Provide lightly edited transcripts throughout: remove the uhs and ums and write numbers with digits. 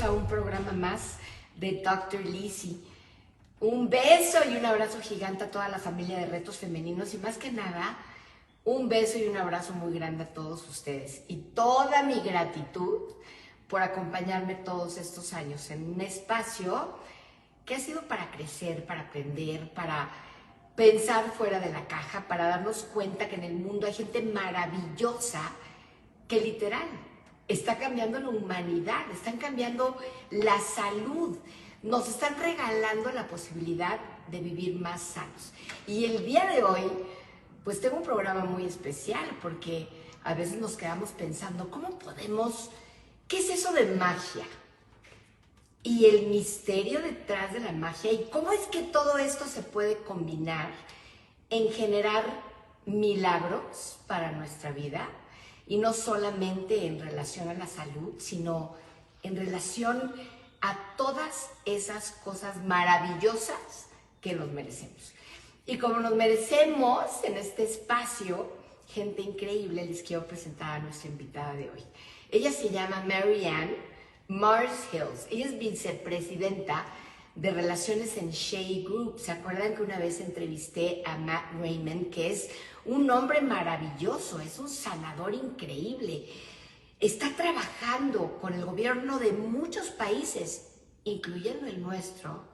a un programa más de Dr. Lizi. Un beso y un abrazo gigante a toda la familia de Retos Femeninos y más que nada, un beso y un abrazo muy grande a todos ustedes. Y toda mi gratitud por acompañarme todos estos años en un espacio que ha sido para crecer, para aprender, para pensar fuera de la caja, para darnos cuenta que en el mundo hay gente maravillosa que literal está cambiando la humanidad, están cambiando la salud, nos están regalando la posibilidad de vivir más sanos. Y el día de hoy, pues tengo un programa muy especial porque a veces nos quedamos pensando, ¿cómo podemos? ¿Qué es eso de magia? Y el misterio detrás de la magia y cómo es que todo esto se puede combinar en generar milagros para nuestra vida y no solamente en relación a la salud, sino en relación a todas esas cosas maravillosas que nos merecemos. Y como nos merecemos en este espacio, gente increíble, les quiero presentar a nuestra invitada de hoy. Ella se llama Marz. Ella es vicepresidenta de Relaciones en Shae Group. ¿Se acuerdan que una vez entrevisté a Matt Raymond, que es un hombre maravilloso, es un sanador increíble? Está trabajando con el gobierno de muchos países, incluyendo el nuestro,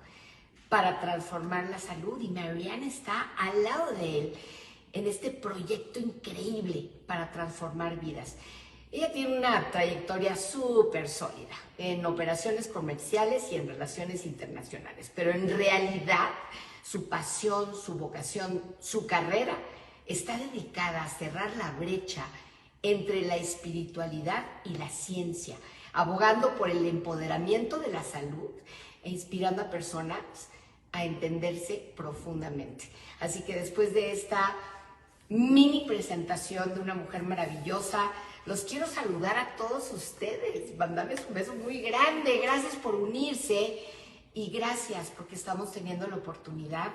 para transformar la salud. Y Marianne está al lado de él en este proyecto increíble para transformar vidas. Ella tiene una trayectoria súper sólida en operaciones comerciales y en relaciones internacionales, pero en realidad su pasión, su vocación, su carrera está dedicada a cerrar la brecha entre la espiritualidad y la ciencia, abogando por el empoderamiento de la salud e inspirando a personas a entenderse profundamente. Así que después de esta mini presentación de una mujer maravillosa, los quiero saludar a todos ustedes, mandarles un beso muy grande, gracias por unirse y gracias porque estamos teniendo la oportunidad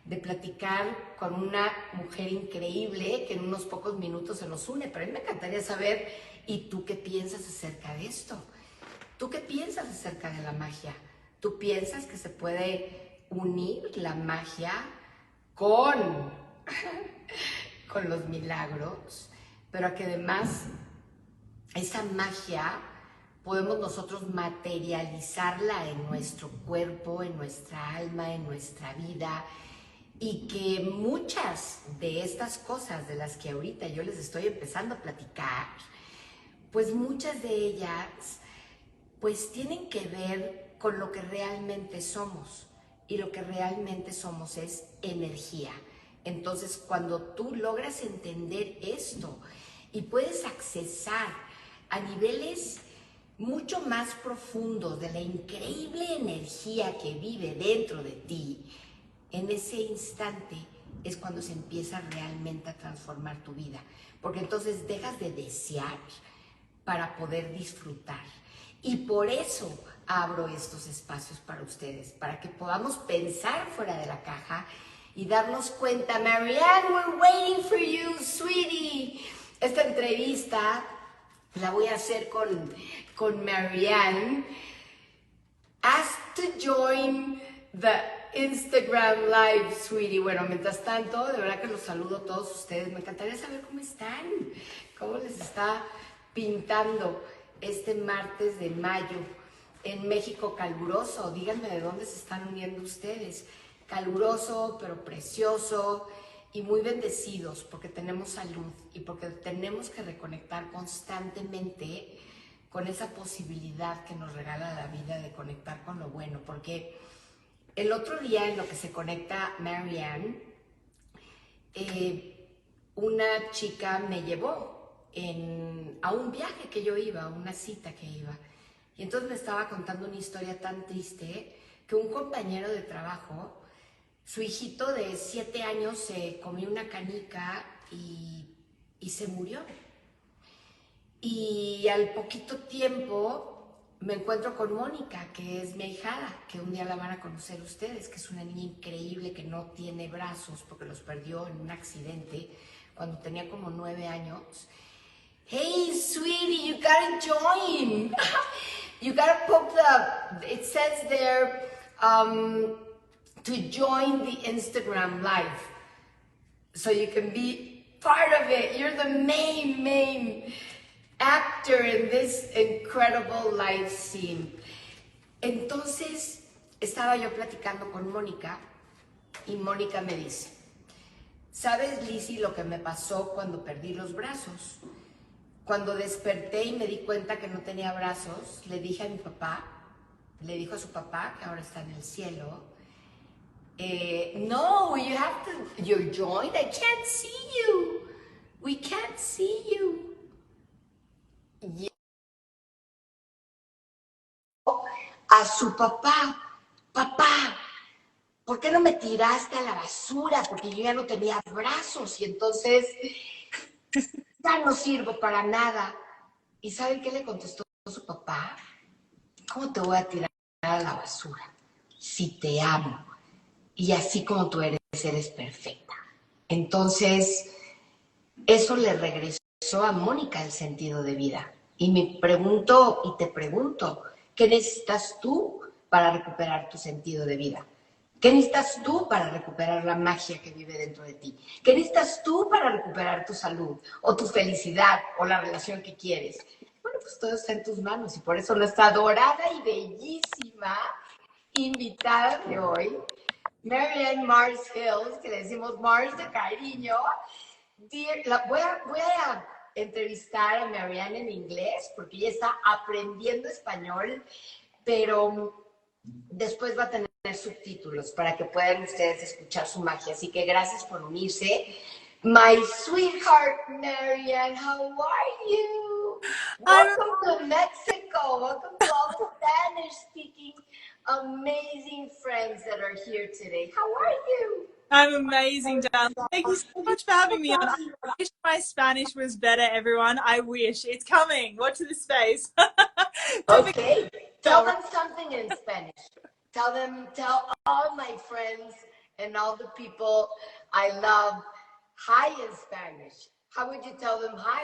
de platicar con una mujer increíble que en unos pocos minutos se nos une, pero a mí me encantaría saber, ¿y tú qué piensas acerca de esto? ¿Tú qué piensas acerca de la magia? ¿Tú piensas que se puede unir la magia con los milagros? Pero que además esa magia podemos nosotros materializarla en nuestro cuerpo, en nuestra alma, en nuestra vida, y que muchas de estas cosas de las que ahorita yo les estoy empezando a platicar, pues muchas de ellas pues tienen que ver con lo que realmente somos, y lo que realmente somos es energía. Entonces, cuando tú logras entender esto y puedes accesar a niveles mucho más profundos de la increíble energía que vive dentro de ti, en ese instante es cuando se empieza realmente a transformar tu vida. Porque entonces dejas de desear para poder disfrutar. Y por eso abro estos espacios para ustedes, para que podamos pensar fuera de la caja y darnos cuenta. Marianne, we're waiting for you, sweetie. Esta entrevista la voy a hacer con Marianne. Ask to join the Instagram Live, sweetie. Bueno, mientras tanto, de verdad que los saludo a todos ustedes. Me encantaría saber cómo están, cómo les está pintando este martes de mayo en México caluroso. Díganme de dónde se están uniendo ustedes. Caluroso, pero precioso y muy bendecidos porque tenemos salud y porque tenemos que reconectar constantemente con esa posibilidad que nos regala la vida de conectar con lo bueno. Porque el otro día en lo que se conecta Marianne, una chica me llevó a un viaje que yo iba, a una cita que iba. Y entonces me estaba contando una historia tan triste que un compañero de trabajo, su hijito de 7 años se comió una canica y se murió. Y al poquito tiempo me encuentro con Mónica, que es mi ahijada, que un día la van a conocer ustedes, que es una niña increíble que no tiene brazos porque los perdió en un accidente cuando tenía como 9 años. Hey, sweetie, you gotta join. You gotta poke it says there, to join the Instagram live. So you can be part of it. You're the main actor in this incredible live scene. Entonces, estaba yo platicando con Mónica y Mónica me dice, ¿sabes, Lizi, lo que me pasó cuando perdí los brazos? Cuando desperté y me di cuenta que no tenía brazos, le dije a mi papá, le dijo a su papá, que ahora está en el cielo, no, you have to, you're joined, I can't see you. We can't see you. Y a su papá, papá, ¿por qué no me tiraste a la basura? Porque yo ya no tenía brazos y entonces ya no sirvo para nada. ¿Y saben qué le contestó su papá? ¿Cómo te voy a tirar a la basura si te amo? Y así como tú eres, eres perfecta. Entonces, eso le regresó a Mónica el sentido de vida. Y me pregunto, y te pregunto, ¿qué necesitas tú para recuperar tu sentido de vida? ¿Qué necesitas tú para recuperar la magia que vive dentro de ti? ¿Qué necesitas tú para recuperar tu salud o tu felicidad o la relación que quieres? Bueno, pues todo está en tus manos y por eso nuestra adorada y bellísima invitada de hoy, Marianne Marz Hills, que le decimos Marz de cariño. Voy a entrevistar a Marianne en inglés porque ella está aprendiendo español, pero después va a tener subtítulos para que puedan ustedes escuchar su magia. Así que gracias por unirse. My sweetheart Marianne, how are you? Welcome to Mexico. Welcome to all the Spanish-speaking amazing friends that are here today. How are you? I'm amazing, darling. Thank you so much for having me on. I wish my Spanish was better, everyone. I wish. It's coming. Watch this space. Okay. Tell them something in Spanish. Tell all my friends and all the people I love hi in Spanish. How would you tell them hi?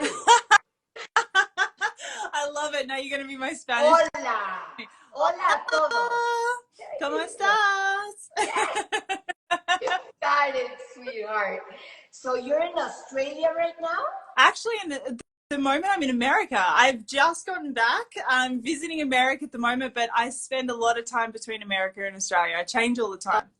I love it. Now you're going to be my Spanish. Hola. Hola a todos. ¿Cómo estás? You got it, sweetheart. So you're in Australia right now? Actually, at the moment, I'm in America. I've just gotten back. I'm visiting America at the moment, but I spend a lot of time between America and Australia. I change all the time.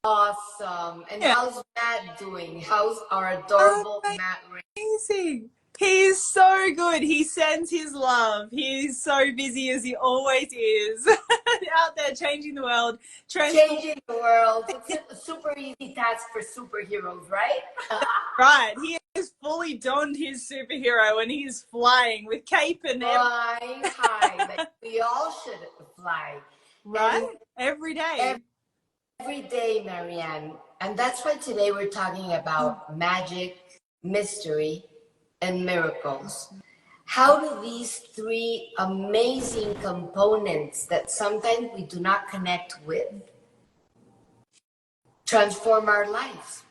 Awesome. And how's Matt doing? How's our adorable Matt? Amazing. He's so good. He sends his love. He's so busy as he always is. Out there changing the world. Changing the world. It's a super easy task for superheroes, right? Right. He has fully donned his superhero and he's flying with cape and flying high. Like we all should fly. Right? And every day. Every day, Marianne. And that's why today we're talking about magic, mystery, and miracles. How do these three amazing components that sometimes we do not connect with transform our lives?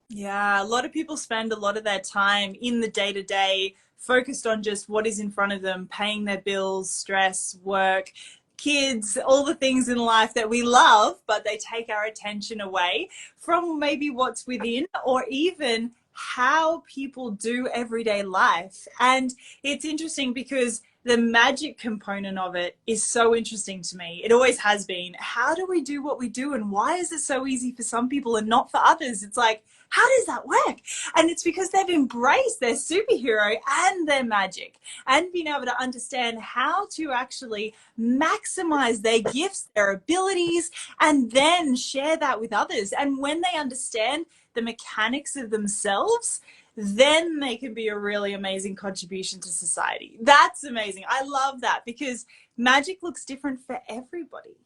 Yeah, a lot of people spend a lot of their time in the day-to-day focused on just what is in front of them, paying their bills, stress, work, kids, all the things in life that we love, but they take our attention away from maybe what's within or even how people do everyday life. And it's interesting because the magic component of it is so interesting to me. It always has been. How do we do what we do and why is it so easy for some people and not for others? It's like, how does that work? And it's because they've embraced their superhero and their magic and been able to understand how to actually maximize their gifts, their abilities, and then share that with others. And when they understand the mechanics of themselves, then they can be a really amazing contribution to society. That's amazing. I love that because magic looks different for everybody.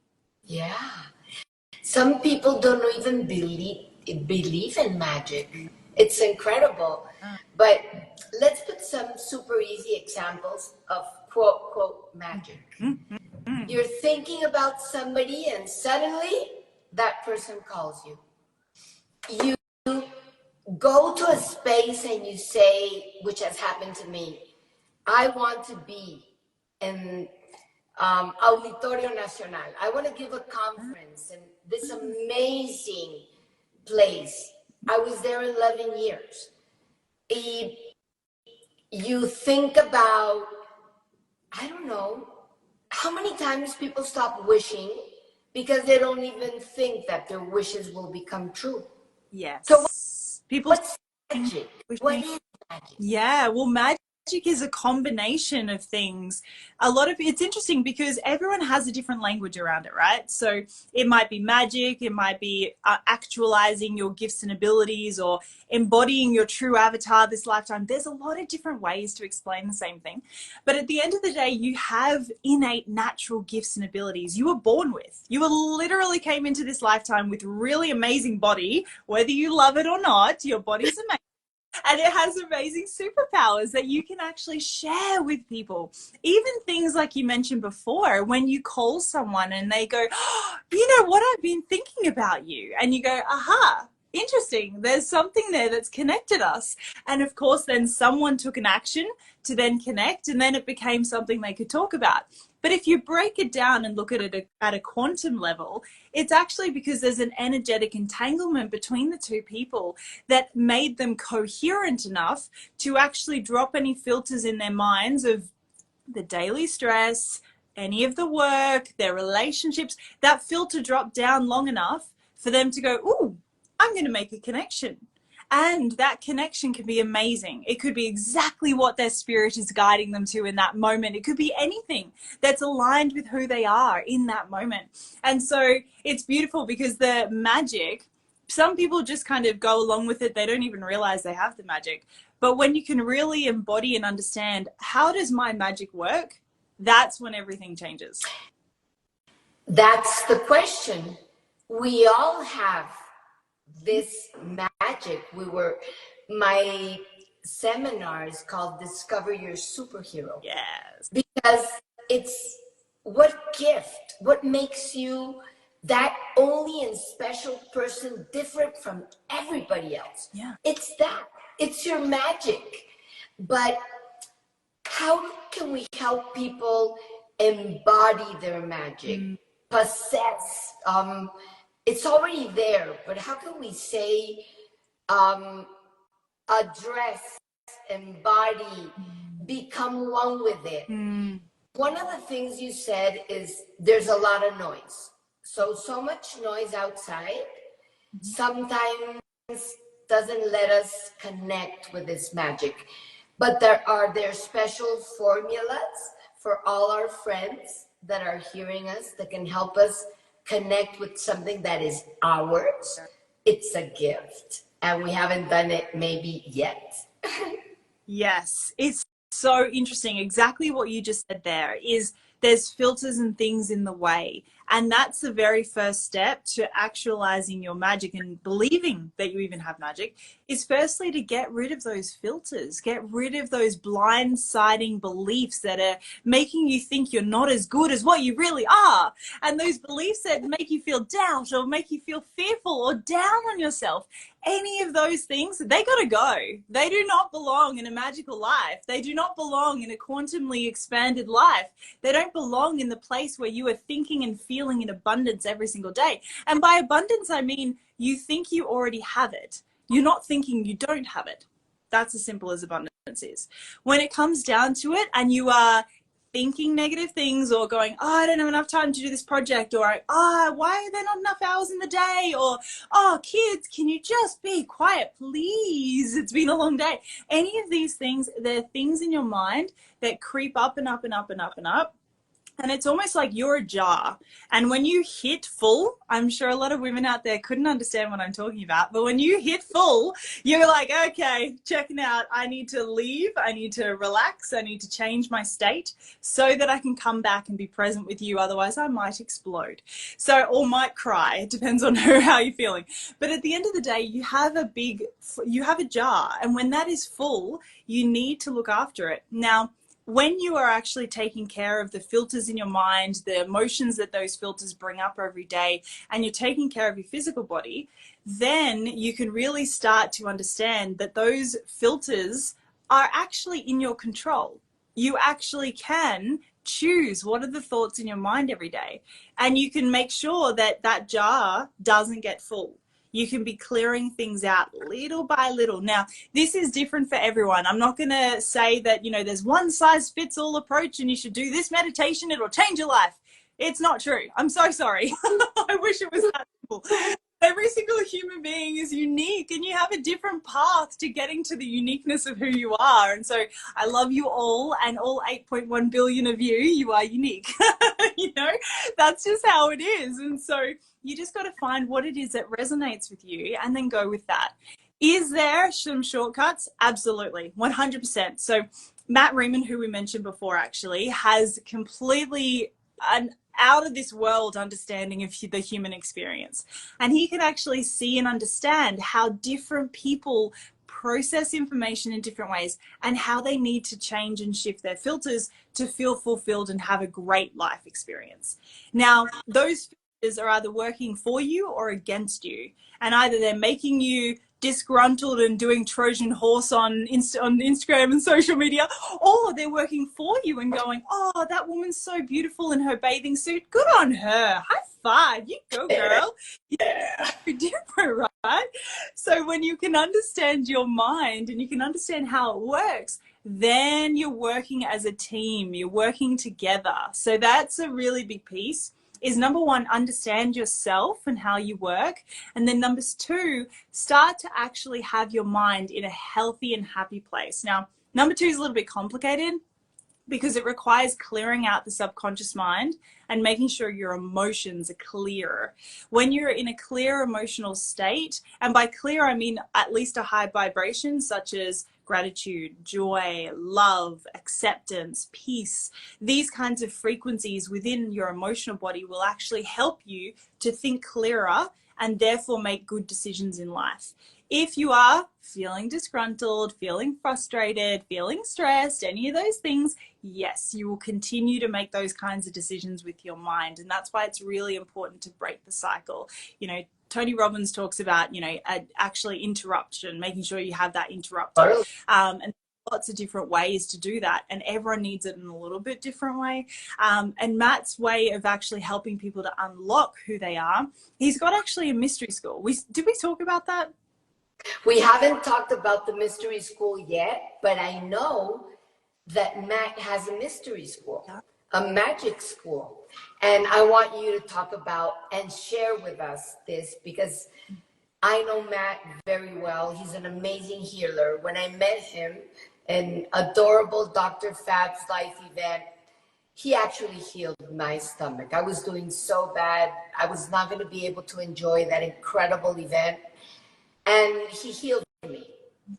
Yeah. Some people don't even believe in magic. It's incredible. But let's put some super easy examples of quote, quote, magic. You're thinking about somebody and suddenly that person calls you. You go to a space and you say, which has happened to me, I want to be in Auditorio Nacional. I want to give a conference in this amazing place. I was there 11 years. You think about, I don't know, how many times people stop wishing because they don't even think that their wishes will become true. Yes. So People what's magic? What is magic? Yeah, well, magic is a combination of things. It's interesting because everyone has a different language around it, right? So it might be magic, it might be actualizing your gifts and abilities, or embodying your true avatar this lifetime. There's a lot of different ways to explain the same thing. But at the end of the day, you have innate natural gifts and abilities you were born with. You literally came into this lifetime with really amazing body, whether you love it or not. Your body's amazing. And it has amazing superpowers that you can actually share with people. Even things like you mentioned before, when you call someone and they go, oh, you know what, I've been thinking about you. And you go, aha, interesting. There's something there that's connected us. And of course, then someone took an action to then connect, and then it became something they could talk about. But if you break it down and look at it at a quantum level, it's actually because there's an energetic entanglement between the two people that made them coherent enough to actually drop any filters in their minds of the daily stress, any of the work, their relationships. That filter dropped down long enough for them to go, ooh, I'm going to make a connection. And that connection can be amazing. It could be exactly what their spirit is guiding them to in that moment. It could be anything that's aligned with who they are in that moment. And so it's beautiful because the magic, some people just kind of go along with it. They don't even realize they have the magic. But when you can really embody and understand, how does my magic work? That's when everything changes. That's the question. We all have this magic. My seminar is called Discover Your Superhero. Yes. Because it's what gift, what makes you that only and special person, different from everybody else. Yeah. It's your magic. But how can we help people embody their magic, possess? It's already there, but how can we say, address, embody, become one with it? One of the things you said is there's a lot of noise. So much noise outside sometimes doesn't let us connect with this magic. But there are special formulas for all our friends that are hearing us that can help us connect with something that is ours. It's a gift, and we haven't done it maybe yet. Yes, it's so interesting. Exactly what you just said there is there's filters and things in the way. And that's the very first step to actualizing your magic and believing that you even have magic, is firstly to get rid of those filters, get rid of those blindsiding beliefs that are making you think you're not as good as what you really are. And those beliefs that make you feel doubt or make you feel fearful or down on yourself. Any of those things, they got to go. They do not belong in a magical life. They do not belong in a quantumly expanded life. They don't belong in the place where you are thinking and feeling in abundance every single day. And by abundance, I mean you think you already have it. You're not thinking you don't have it. That's as simple as abundance is. When it comes down to it and you are thinking negative things or going, oh, I don't have enough time to do this project, or oh, why are there not enough hours in the day, or oh, kids, can you just be quiet, please? It's been a long day. Any of these things, they're things in your mind that creep up and up and up and up and up. And it's almost like you're a jar. And when you hit full, I'm sure a lot of women out there couldn't understand what I'm talking about, but when you hit full, you're like, okay, checking out. I need to leave. I need to relax. I need to change my state so that I can come back and be present with you. Otherwise, I might explode. So, or might cry. It depends on how you're feeling. But at the end of the day, you have a jar. And when that is full, you need to look after it. Now, when you are actually taking care of the filters in your mind, the emotions that those filters bring up every day, and you're taking care of your physical body, then you can really start to understand that those filters are actually in your control. You actually can choose what are the thoughts in your mind every day. And you can make sure that that jar doesn't get full. You can be clearing things out little by little. Now, this is different for everyone. I'm not going to say that, you know, there's one size fits all approach and you should do this meditation, it'll change your life. It's not true. I'm so sorry. I wish it was that simple. Every single human being is unique and you have a different path to getting to the uniqueness of who you are. And so I love you all, and all 8.1 billion of you, you are unique. You know, that's just how it is. And so you just got to find what it is that resonates with you and then go with that. Is there some shortcuts? Absolutely, 100%. So Matt Riemann, who we mentioned before, actually has completely an out of this world understanding of the human experience. And he can actually see and understand how different people process information in different ways and how they need to change and shift their filters to feel fulfilled and have a great life experience. Now, those filters are either working for you or against you. And either they're making you disgruntled and doing Trojan horse on Instagram and social media, or they're working for you and going, oh, that woman's so beautiful in her bathing suit. Good on her. High five. You go, girl. Yeah. You're different, right? So when you can understand your mind and you can understand how it works, then you're working as a team. You're working together. So that's a really big piece. Is number one, understand yourself and how you work. And then number two, start to actually have your mind in a healthy and happy place. Now, number two is a little bit complicated because it requires clearing out the subconscious mind and making sure your emotions are clear. When you're in a clear emotional state, and by clear, I mean at least a high vibration, such as gratitude, joy, love, acceptance, peace. These kinds of frequencies within your emotional body will actually help you to think clearer and therefore make good decisions in life. If you are feeling disgruntled, feeling frustrated, feeling stressed, any of those things, yes, you will continue to make those kinds of decisions with your mind. And that's why it's really important to break the cycle. You know, Tony Robbins talks about, you know, actually interruption, making sure you have that interrupter. And lots of different ways to do that. And everyone needs it in a little bit different way. And Matt's way of actually helping people to unlock who they are, he's got actually a mystery school. Did we talk about that? We haven't talked about the mystery school yet, but I know that Matt has a mystery school, a magic school. And I want you to talk about and share with us this, because I know Matt very well. He's an amazing healer. When I met him in adorable Dr. Fab's life event, he actually healed my stomach. I was doing so bad. I was not going to be able to enjoy that incredible event. And he healed me,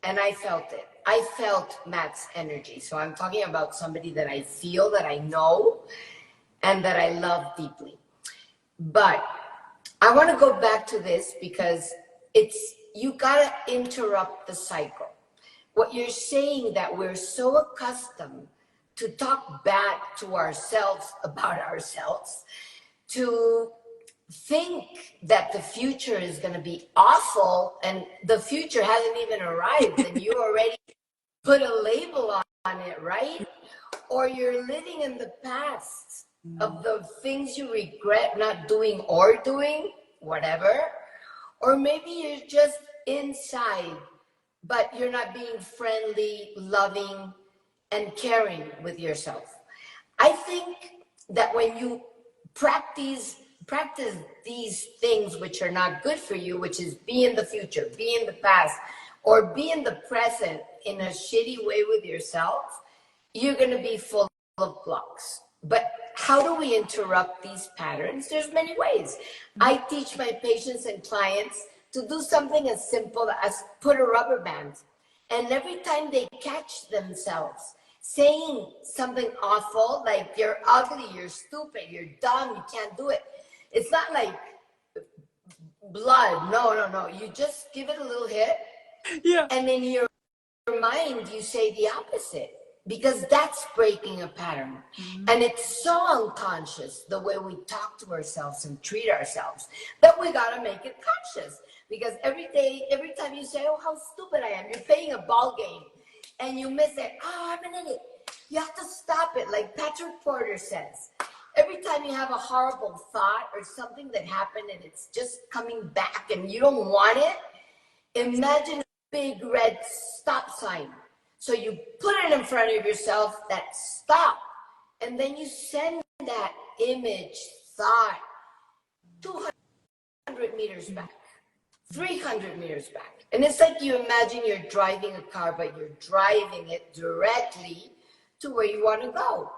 and I felt it. I felt Matt's energy. So I'm talking about somebody that I feel, that I know, and that I love deeply. But I want to go back to this because you got to interrupt the cycle. What you're saying, that we're so accustomed to talk back to ourselves about ourselves, to think that the future is going to be awful, and the future hasn't even arrived and you already put a label on it, right? Or you're living in the past of the things you regret not doing or doing, whatever. Or maybe you're just inside, but you're not being friendly, loving, and caring with yourself. I think that when you practice these things which are not good for you, which is be in the future, be in the past, or be in the present in a shitty way with yourself, you're going to be full of blocks. But how do we interrupt these patterns? There's many ways. I teach my patients and clients to do something as simple as put a rubber band. And every time they catch themselves saying something awful, like you're ugly, you're stupid, you're dumb, you can't do it. It's not like blood. No. You just give it a little hit. Yeah. And in your mind, you say the opposite, because that's breaking a pattern. Mm-hmm. And it's so unconscious, the way we talk to ourselves and treat ourselves, that we got to make it conscious. Because every time you say, oh, how stupid I am, you're playing a ball game and you miss it. Oh, I'm an idiot. You have to stop it. Like Patrick Porter says, every time you have a horrible thought or something that happened and it's just coming back and you don't want it, imagine a big red stop sign. So you put it in front of yourself, that stop, and then you send that image, thought, 200 meters back, 300 meters back. And it's like you imagine you're driving a car, but you're driving it directly to where you want to go.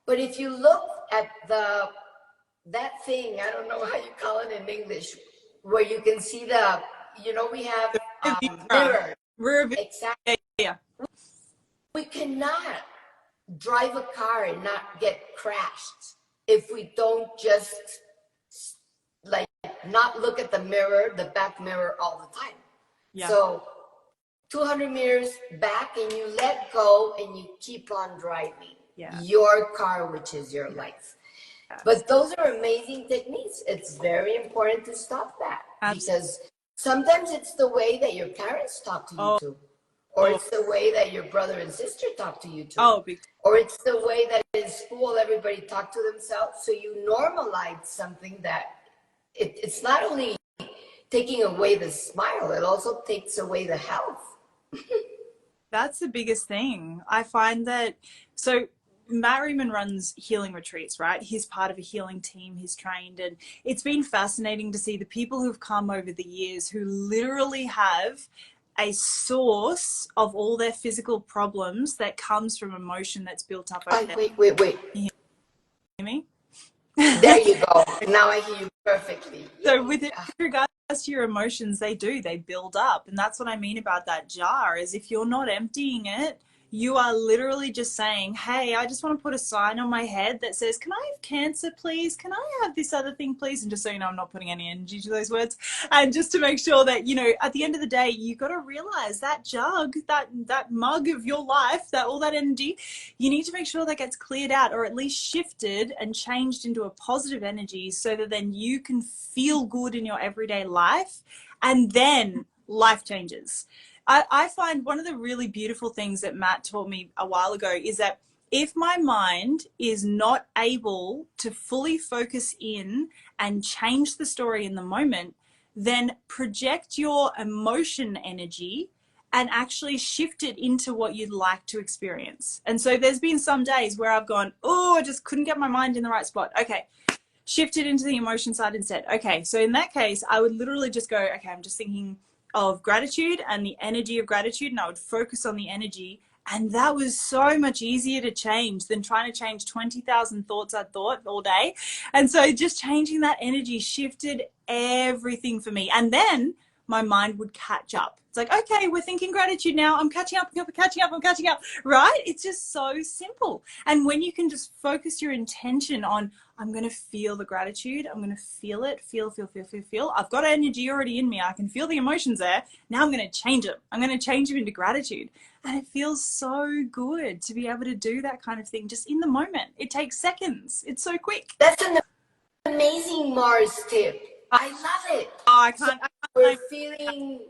But if you look at that thing, I don't know how you call it in English, where you can see the, we have mirror. Exactly. Yeah. We cannot drive a car and not get crashed if we don't just not look at the mirror, the back mirror all the time. Yeah. So 200 meters back and you let go and you keep on driving your car, which is your life. Yes. But those are amazing techniques. It's very important to stop that. Absolutely. Because sometimes it's the way that your parents talk to you too. Or it's the way that your brother and sister talk to you too. Or it's the way that in school everybody talked to themselves. So you normalize something that it's not only taking away the smile, it also takes away the health. That's the biggest thing. I find that, so Matt Riemann runs healing retreats, right? He's part of a healing team. He's trained, and it's been fascinating to see the people who've come over the years who literally have a source of all their physical problems that comes from emotion that's built up over Wait. You hear me? There you go. Now I hear you perfectly. So with regards to your emotions, they build up. And that's what I mean about that jar, is if you're not emptying it, you are literally just saying, hey, I just want to put a sign on my head that says, can I have cancer, please? Can I have this other thing, please? And just so you know, I'm not putting any energy to those words. And just to make sure that, at the end of the day, you got to realize that jug, that mug of your life, that all that energy, you need to make sure that gets cleared out, or at least shifted and changed into a positive energy, so that then you can feel good in your everyday life, and then life changes. I find one of the really beautiful things that Matt taught me a while ago is that if my mind is not able to fully focus in and change the story in the moment, then project your emotion energy and actually shift it into what you'd like to experience. And so there's been some days where I've gone, I just couldn't get my mind in the right spot. Okay, shift it into the emotion side instead. Okay, so in that case, I would literally just go, okay, I'm just thinking of gratitude and the energy of gratitude, and I would focus on the energy, and that was so much easier to change than trying to change 20,000 thoughts I'd thought all day. And so just changing that energy shifted everything for me, and then my mind would catch up. It's like, okay, we're thinking gratitude now, I'm catching up, right? It's just so simple. And when you can just focus your intention on, I'm going to feel the gratitude, I'm going to feel it, feel. I've got energy already in me, I can feel the emotions there. Now I'm going to change it. I'm going to change them into gratitude. And it feels so good to be able to do that kind of thing just in the moment. It takes seconds. It's so quick. That's an amazing Marz tip. I love it. I can't. We're feeling,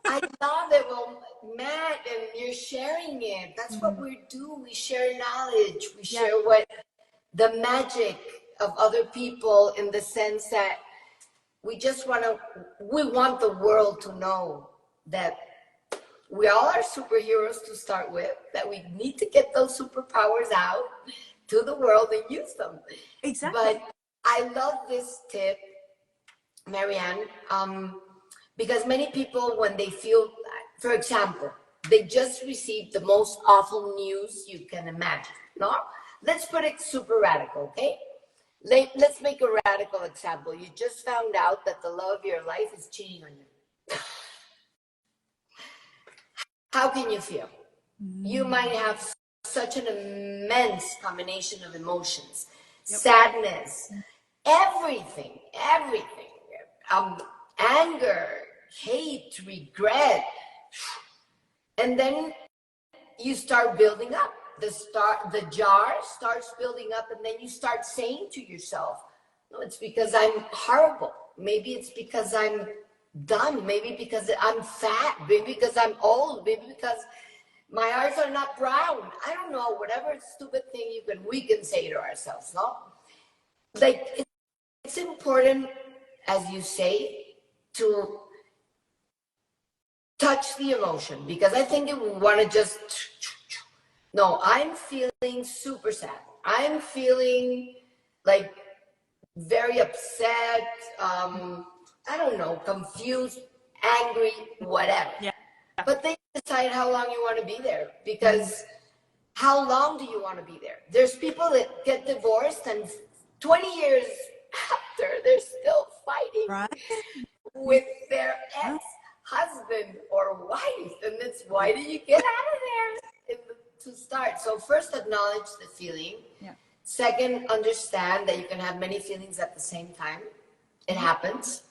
I love it. Well, Matt, and you're sharing it. That's what we do. We share knowledge. We share what the magic of other people, in the sense that we want the world to know that we all are superheroes to start with, that we need to get those superpowers out to the world and use them. Exactly. But I love this tip, Marianne, because many people, when they feel, for example, they just received the most awful news you can imagine, no? Let's put it super radical, okay? Let's make a radical example. You just found out that the love of your life is cheating on you. How can you feel? You might have such an immense combination of emotions, sadness, everything, anger, hate, regret. And then you start building up. The jar starts building up, and then you start saying to yourself, no, it's because I'm horrible. Maybe it's because I'm dumb. Maybe because I'm fat. Maybe because I'm old. Maybe because My eyes are not brown. I don't know, whatever stupid thing we can say to ourselves, no? Like, it's important, as you say, to touch the emotion, because I think we want to just, no, I'm feeling super sad. I'm feeling like very upset, I don't know, confused, angry, whatever. Yeah. But then decide how long you want to be there, because how long do you want to be there? There's people that get divorced and 20 years after, they're still fighting with their ex-husband or wife. And it's, why do you get out of there to start? So first, acknowledge the feeling. Yeah. Second, understand that you can have many feelings at the same time. It happens.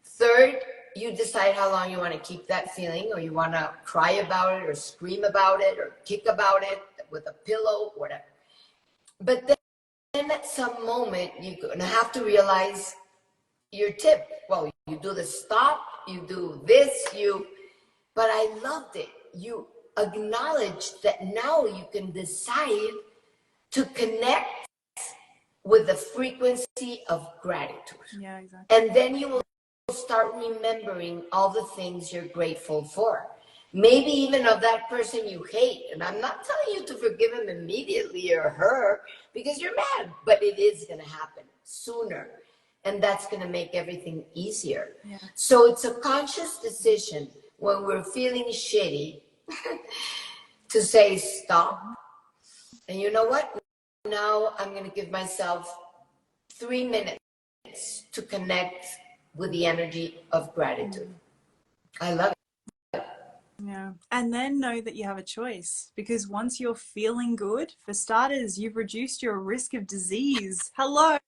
Third, you decide how long you want to keep that feeling, or you want to cry about it, or scream about it, or kick about it with a pillow, whatever. But then at some moment, you're going to have to realize your tip. Well, you do the stop, you do this, but I loved it. You acknowledge that now you can decide to connect with the frequency of gratitude. Yeah, exactly. And then you will start remembering all the things you're grateful for. Maybe even of that person you hate. And I'm not telling you to forgive him immediately, or her, because you're mad, but it is going to happen sooner. And that's going to make everything easier. Yeah. So it's a conscious decision when we're feeling shitty to say stop. And you know what? Now I'm going to give myself 3 minutes to connect with the energy of gratitude. I love it. Yeah. And then know that you have a choice, because once you're feeling good, for starters, you've reduced your risk of disease. Hello.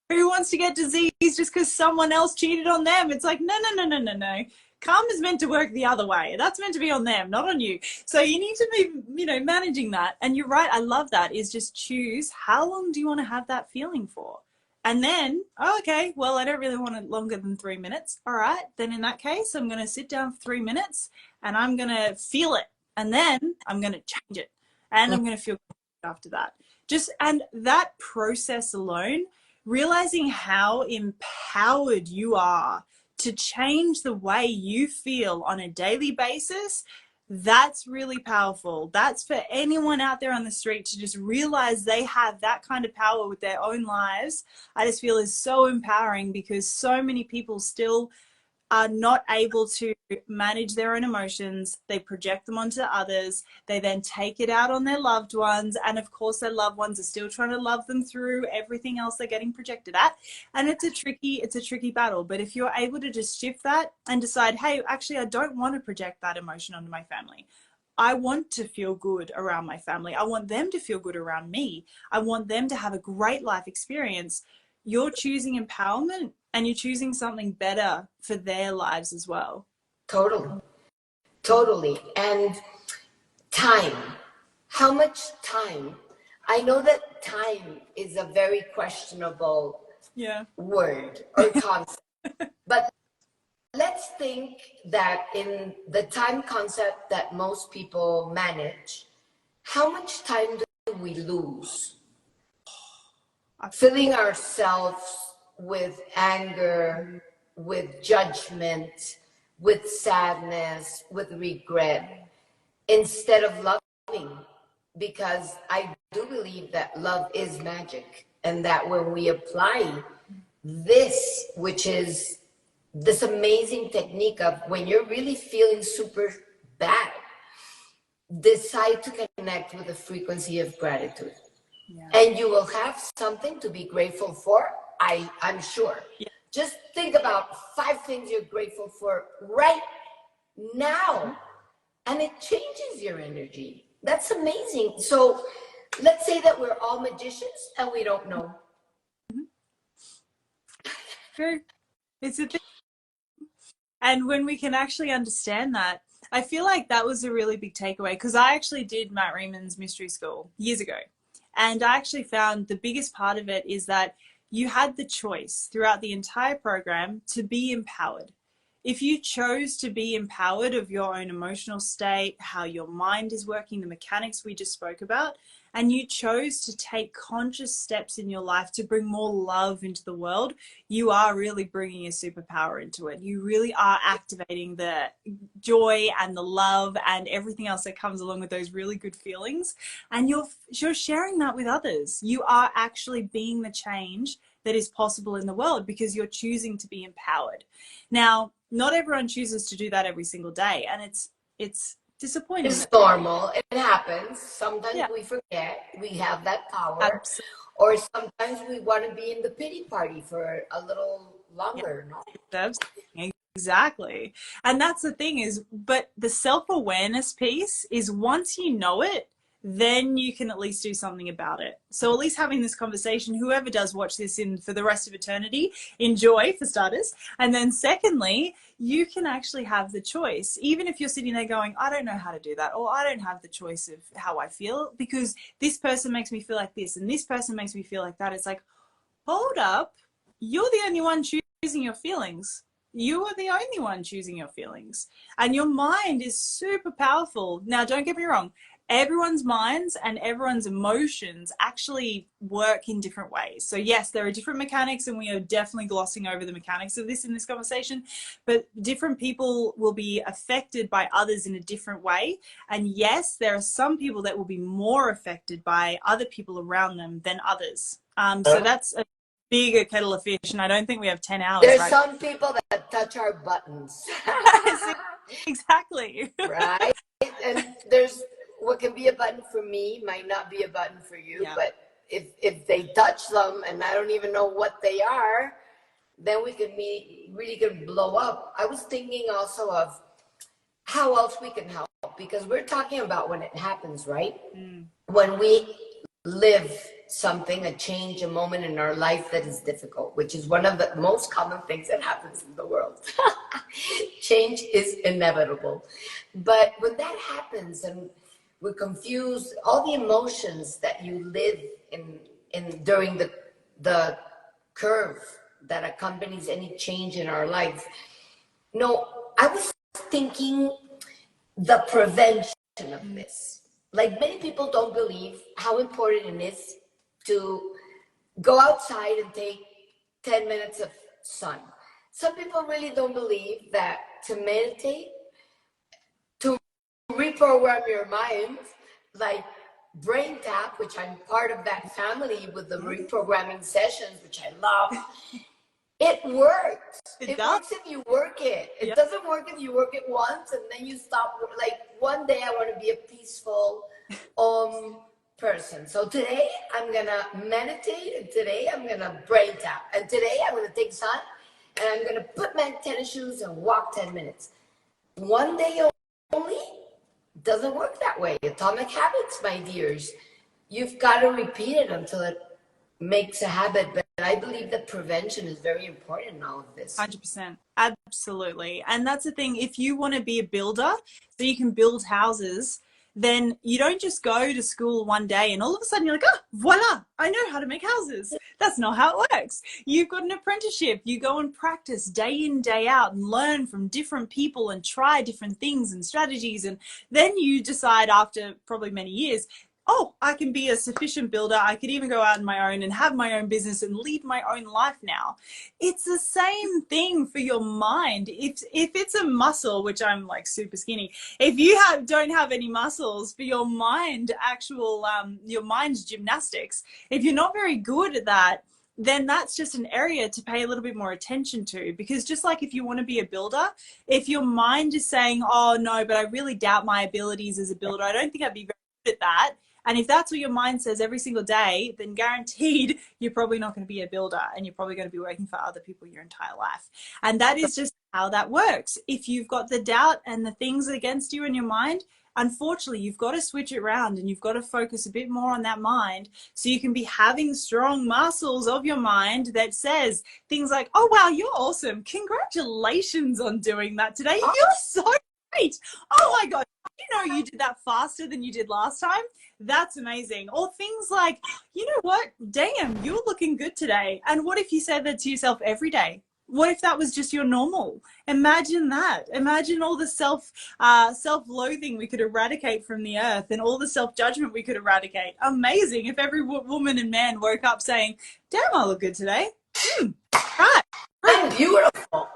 Who wants to get disease just because someone else cheated on them? It's like, no. Karma is meant to work the other way. That's meant to be on them, not on you. So you need to be, managing that. And you're right. I love that, is just choose how long do you want to have that feeling for? And then, okay, well, I don't really want it longer than 3 minutes. All right. Then in that case, I'm going to sit down for 3 minutes and I'm going to feel it. And then I'm going to change it. And I'm going to feel good after that. And that process alone, realizing how empowered you are to change the way you feel on a daily basis, that's really powerful. That's for anyone out there on the street to just realize they have that kind of power with their own lives. I just feel is so empowering, because so many people still are not able to manage their own emotions. They project them onto others. They then take it out on their loved ones. And of course, their loved ones are still trying to love them through everything else they're getting projected at. And it's a tricky battle. But if you're able to just shift that and decide, hey, actually, I don't want to project that emotion onto my family. I want to feel good around my family. I want them to feel good around me. I want them to have a great life experience. You're choosing empowerment, and you're choosing something better for their lives as well. Totally. And time. How much time? I know that time is a very questionable word or concept. But let's think that in the time concept that most people manage, how much time do we lose? Filling ourselves with anger, with judgment, with sadness, with regret, instead of loving. Because I do believe that love is magic, and that when we apply this, which is this amazing technique of when you're really feeling super bad, decide to connect with the frequency of gratitude. Yeah. And you will have something to be grateful for, I'm sure. Yeah. Just think about 5 things you're grateful for right now, and it changes your energy. That's amazing. So let's say that we're all magicians and we don't know. True. It's a thing. And when we can actually understand that, I feel like that was a really big takeaway, because I actually did Matt Reeman's mystery school years ago. And I actually found the biggest part of it is that you had the choice throughout the entire program to be empowered. if you chose to be empowered of your own emotional state, how your mind is working, the mechanics we just spoke about, and you chose to take conscious steps in your life to bring more love into the world, you are really bringing a superpower into it. You really are activating the joy and the love and everything else that comes along with those really good feelings. And you're sharing that with others. You are actually being the change that is possible in the world because you're choosing to be empowered. Now, not everyone chooses to do that every single day, and it's disappointing. It's normal. It happens. Sometimes Yeah. we forget we have that power. Absolutely. Or sometimes we want to be in the pity party for a little longer. Yeah. No? Exactly. And that's the thing is, but the self-awareness piece is once you know it, then you can at least do something about it. So at least having this conversation, whoever does watch this in for the rest of eternity, enjoy for starters. And then secondly, you can actually have the choice. Even if you're sitting there going, I don't know how to do that, or I don't have the choice of how I feel because this person makes me feel like this and this person makes me feel like that. It's like, hold up, you're the only one choosing your feelings. You are the only one choosing your feelings. And your mind is super powerful. Now, don't get me wrong. Everyone's minds and everyone's emotions actually work in different ways. So yes, there are different mechanics, and we are definitely glossing over the mechanics of this in this conversation, but different people will be affected by others in a different way. And yes, there are some people that will be more affected by other people around them than others. So that's a bigger kettle of fish, and I don't think we have 10 hours. There's some people that touch our buttons. Exactly. Right? And there's what can be a button for me might not be a button for you, yeah. But if they touch them and I don't even know what they are, then we could really could blow up. I was thinking also of how else we can help, because we're talking about when it happens, right? When we live something, a change, a moment in our life that is difficult, which is one of the most common things that happens in the world. Change is inevitable. But when that happens and we're confused, all the emotions that you live in during the curve that accompanies any change in our life. No, I was thinking the prevention of this. Like, many people don't believe how important it is to go outside and take 10 minutes of sun. Some people really don't believe that to meditate, to reprogram your mind, like brain tap, which I'm part of that family with the reprogramming sessions, which I love. It works. It works if you work it. It doesn't work if you work it once and then you stop. Like, one day I want to be a peaceful person. So today I'm gonna meditate, and today I'm gonna brain tap, and today I'm gonna take sun, and I'm gonna put my tennis shoes and walk 10 minutes. One day only doesn't work that way. Atomic habits, my dears. You've got to repeat it until it makes a habit. But I believe that prevention is very important in all of this. 100%. Absolutely. And that's the thing. If you want to be a builder, so you can build houses, then you don't just go to school one day and all of a sudden you're like, oh, voila, I know how to make houses. That's not how it works. You've got an apprenticeship. You go and practice day in, day out, and learn from different people and try different things and strategies. And then you decide after probably many years, oh, I can be a sufficient builder. I could even go out on my own and have my own business and lead my own life now. It's the same thing for your mind. If it's a muscle, which I'm like super skinny, if you don't have any muscles for your mind, your mind's gymnastics, if you're not very good at that, then that's just an area to pay a little bit more attention to. Because just like if you want to be a builder, if your mind is saying, oh no, but I really doubt my abilities as a builder, I don't think I'd be very good at that. And if that's what your mind says every single day, then guaranteed you're probably not going to be a builder, and you're probably going to be working for other people your entire life. And that is just how that works. If you've got the doubt and the things against you in your mind, unfortunately, you've got to switch it around, and you've got to focus a bit more on that mind so you can be having strong muscles of your mind that says things like, oh, wow, you're awesome. Congratulations on doing that today. You're so great. Oh, my God. You know, you did that faster than you did last time. That's amazing. Or things like, you know what? Damn, you're looking good today. And what if you said that to yourself every day? What if that was just your normal? Imagine that. Imagine all the self-loathing we could eradicate from the earth, and all the self-judgment we could eradicate. Amazing if every woman and man woke up saying, damn, I look good today. Right. I'm beautiful.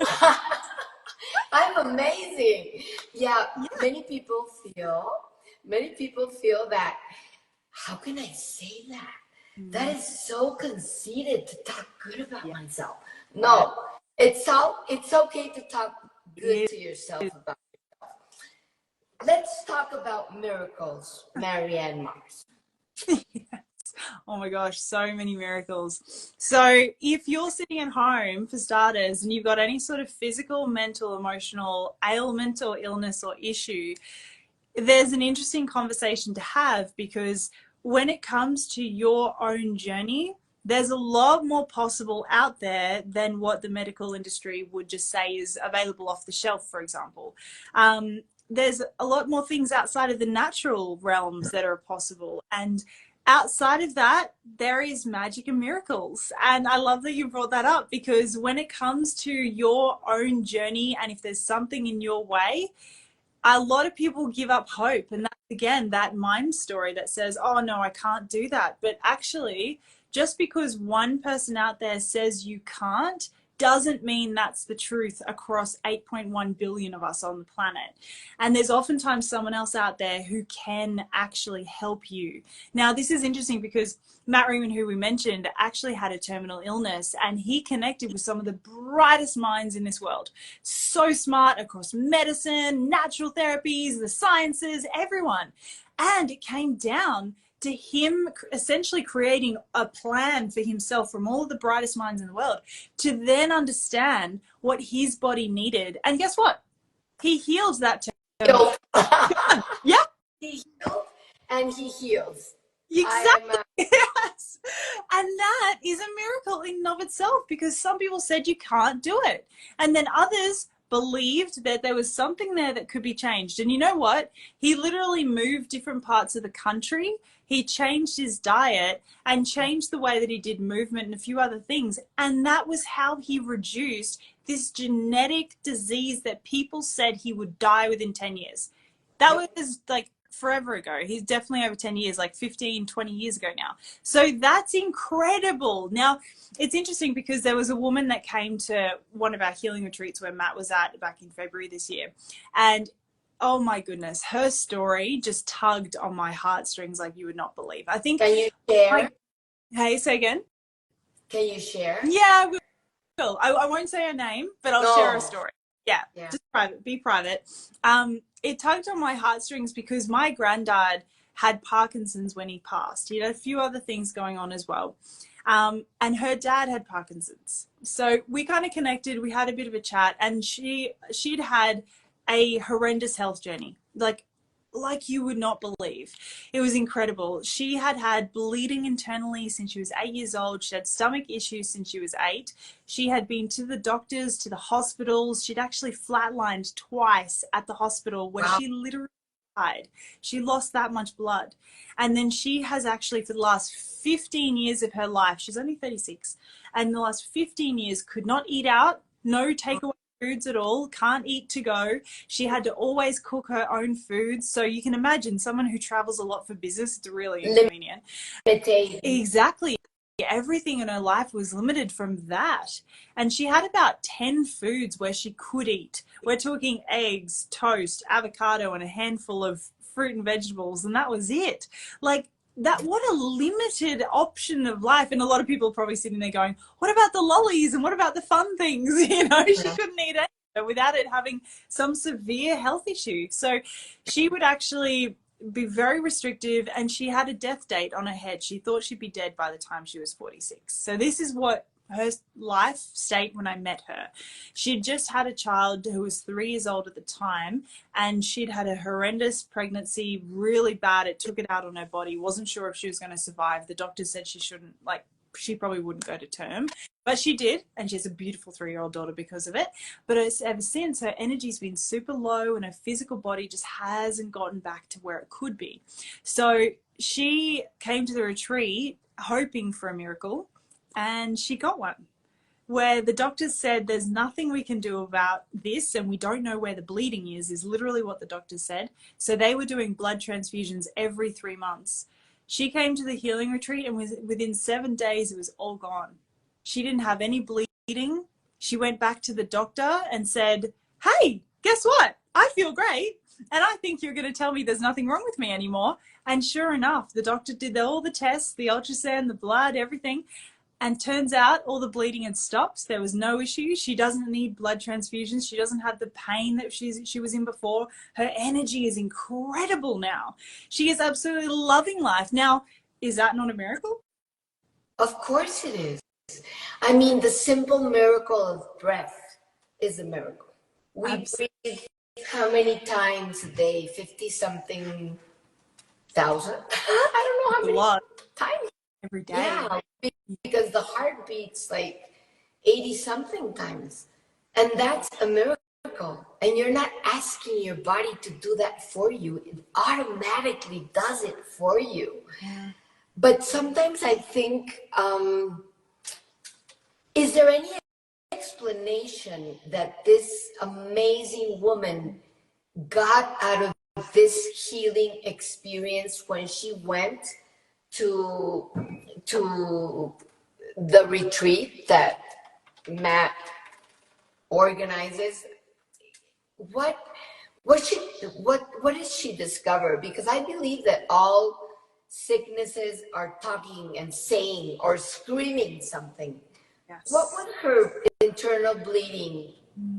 I'm amazing. Yeah, many people feel that, how can I say that? That is so conceited to talk good about myself. No, it's okay to talk good to yourself about yourself. Let's talk about miracles, Marianne Marz. Yes. Oh my gosh, so many miracles. So if you're sitting at home, for starters, and you've got any sort of physical, mental, emotional ailment or illness or issue, there's an interesting conversation to have, because when it comes to your own journey, there's a lot more possible out there than what the medical industry would just say is available off the shelf, for example. There's a lot more things outside of the natural realms that are possible. And outside of that, there is magic and miracles. And I love that you brought that up, because when it comes to your own journey, and if there's something in your way, a lot of people give up hope. And that's, again, that mind story that says, oh no, I can't do that. But actually, just because one person out there says you can't, doesn't mean that's the truth across 8.1 billion of us on the planet. And there's oftentimes someone else out there who can actually help you. Now, this is interesting because Matt Reeman, who we mentioned, actually had a terminal illness, and he connected with some of the brightest minds in this world. So smart across medicine, natural therapies, the sciences, everyone. And it came down to him essentially creating a plan for himself from all of the brightest minds in the world to then understand what his body needed. And guess what? He heals that terminal. Yeah. He healed and he heals. Exactly. Yes. And that is a miracle in and of itself, because some people said you can't do it. And then others believed that there was something there that could be changed. And you know what? He literally moved different parts of the country. He changed his diet and changed the way that he did movement and a few other things. And that was how he reduced this genetic disease that people said he would die within 10 years. That was like forever ago. He's definitely over 10 years, like 15, 20 years ago now. So that's incredible. Now, it's interesting because there was a woman that came to one of our healing retreats where Matt was at back in February this year. And oh my goodness, her story just tugged on my heartstrings like you would not believe. I think. Can you share? Hey, say again. Can you share? Yeah, we will. I won't say her name, but I'll share her story. Yeah, just private, be private. It tugged on my heartstrings because my granddad had Parkinson's when he passed. He had a few other things going on as well. And her dad had Parkinson's. So we kind of connected, we had a bit of a chat, and she'd had a horrendous health journey, like you would not believe. It was incredible. She had had bleeding internally since she was 8 years old. She had stomach issues since she was 8. She had been to the doctors, to the hospitals. She'd actually flatlined twice at the hospital where she literally died. She lost that much blood. And then she has actually, for the last 15 years of her life, she's only 36, and the last 15 years could not eat out, no takeaway foods at all, can't eat to go. She had to always cook her own food. So you can imagine someone who travels a lot for business, it's really inconvenient. Exactly. Everything in her life was limited from that. And she had about 10 foods where she could eat. We're talking eggs, toast, avocado, and a handful of fruit and vegetables. And that was it. Like, that, what a limited option of life. And a lot of people are probably sitting there going, what about the lollies and what about the fun things? You know, she couldn't eat it without it having some severe health issue. So she would actually be very restrictive, and she had a death date on her head. She thought she'd be dead by the time she was 46. So this is what her life state when I met her. She'd just had a child who was 3 years old at the time, and she'd had a horrendous pregnancy, really bad. It took it out on her body. Wasn't sure if she was going to survive. The doctor said she shouldn't, like, she probably wouldn't go to term, but she did, and she has a beautiful 3-year-old daughter because of it. But ever since, her energy's been super low, and her physical body just hasn't gotten back to where it could be. So she came to the retreat hoping for a miracle, and she got one. where the doctors said there's nothing we can do about this and we don't know where the bleeding is literally what the doctors said. So they were doing blood transfusions every 3 months. She came to the healing retreat and within 7 days it was all gone. She didn't have any bleeding. She went back to the doctor and said, hey, guess what? I feel great. And I think you're going to tell me there's nothing wrong with me anymore. And sure enough, the doctor did all the tests, the ultrasound, the blood, everything. And turns out all the bleeding had stopped. There was no issue. She doesn't need blood transfusions. She doesn't have the pain that she was in before. Her energy is incredible now. She is absolutely loving life. Now, is that not a miracle? Of course it is. I mean, the simple miracle of breath is a miracle. We breathe how many times a day? 50-something thousand? I don't know how many times. Every day. Yeah, because the heart beats like 80-something times. And that's a miracle. And you're not asking your body to do that for you. It automatically does it for you. Yeah. But sometimes I think, is there any explanation that this amazing woman got out of this healing experience when she went to the retreat that Matt organizes? What did she discover? Because I believe that all sicknesses are talking and saying or screaming something. Yes. What was her internal bleeding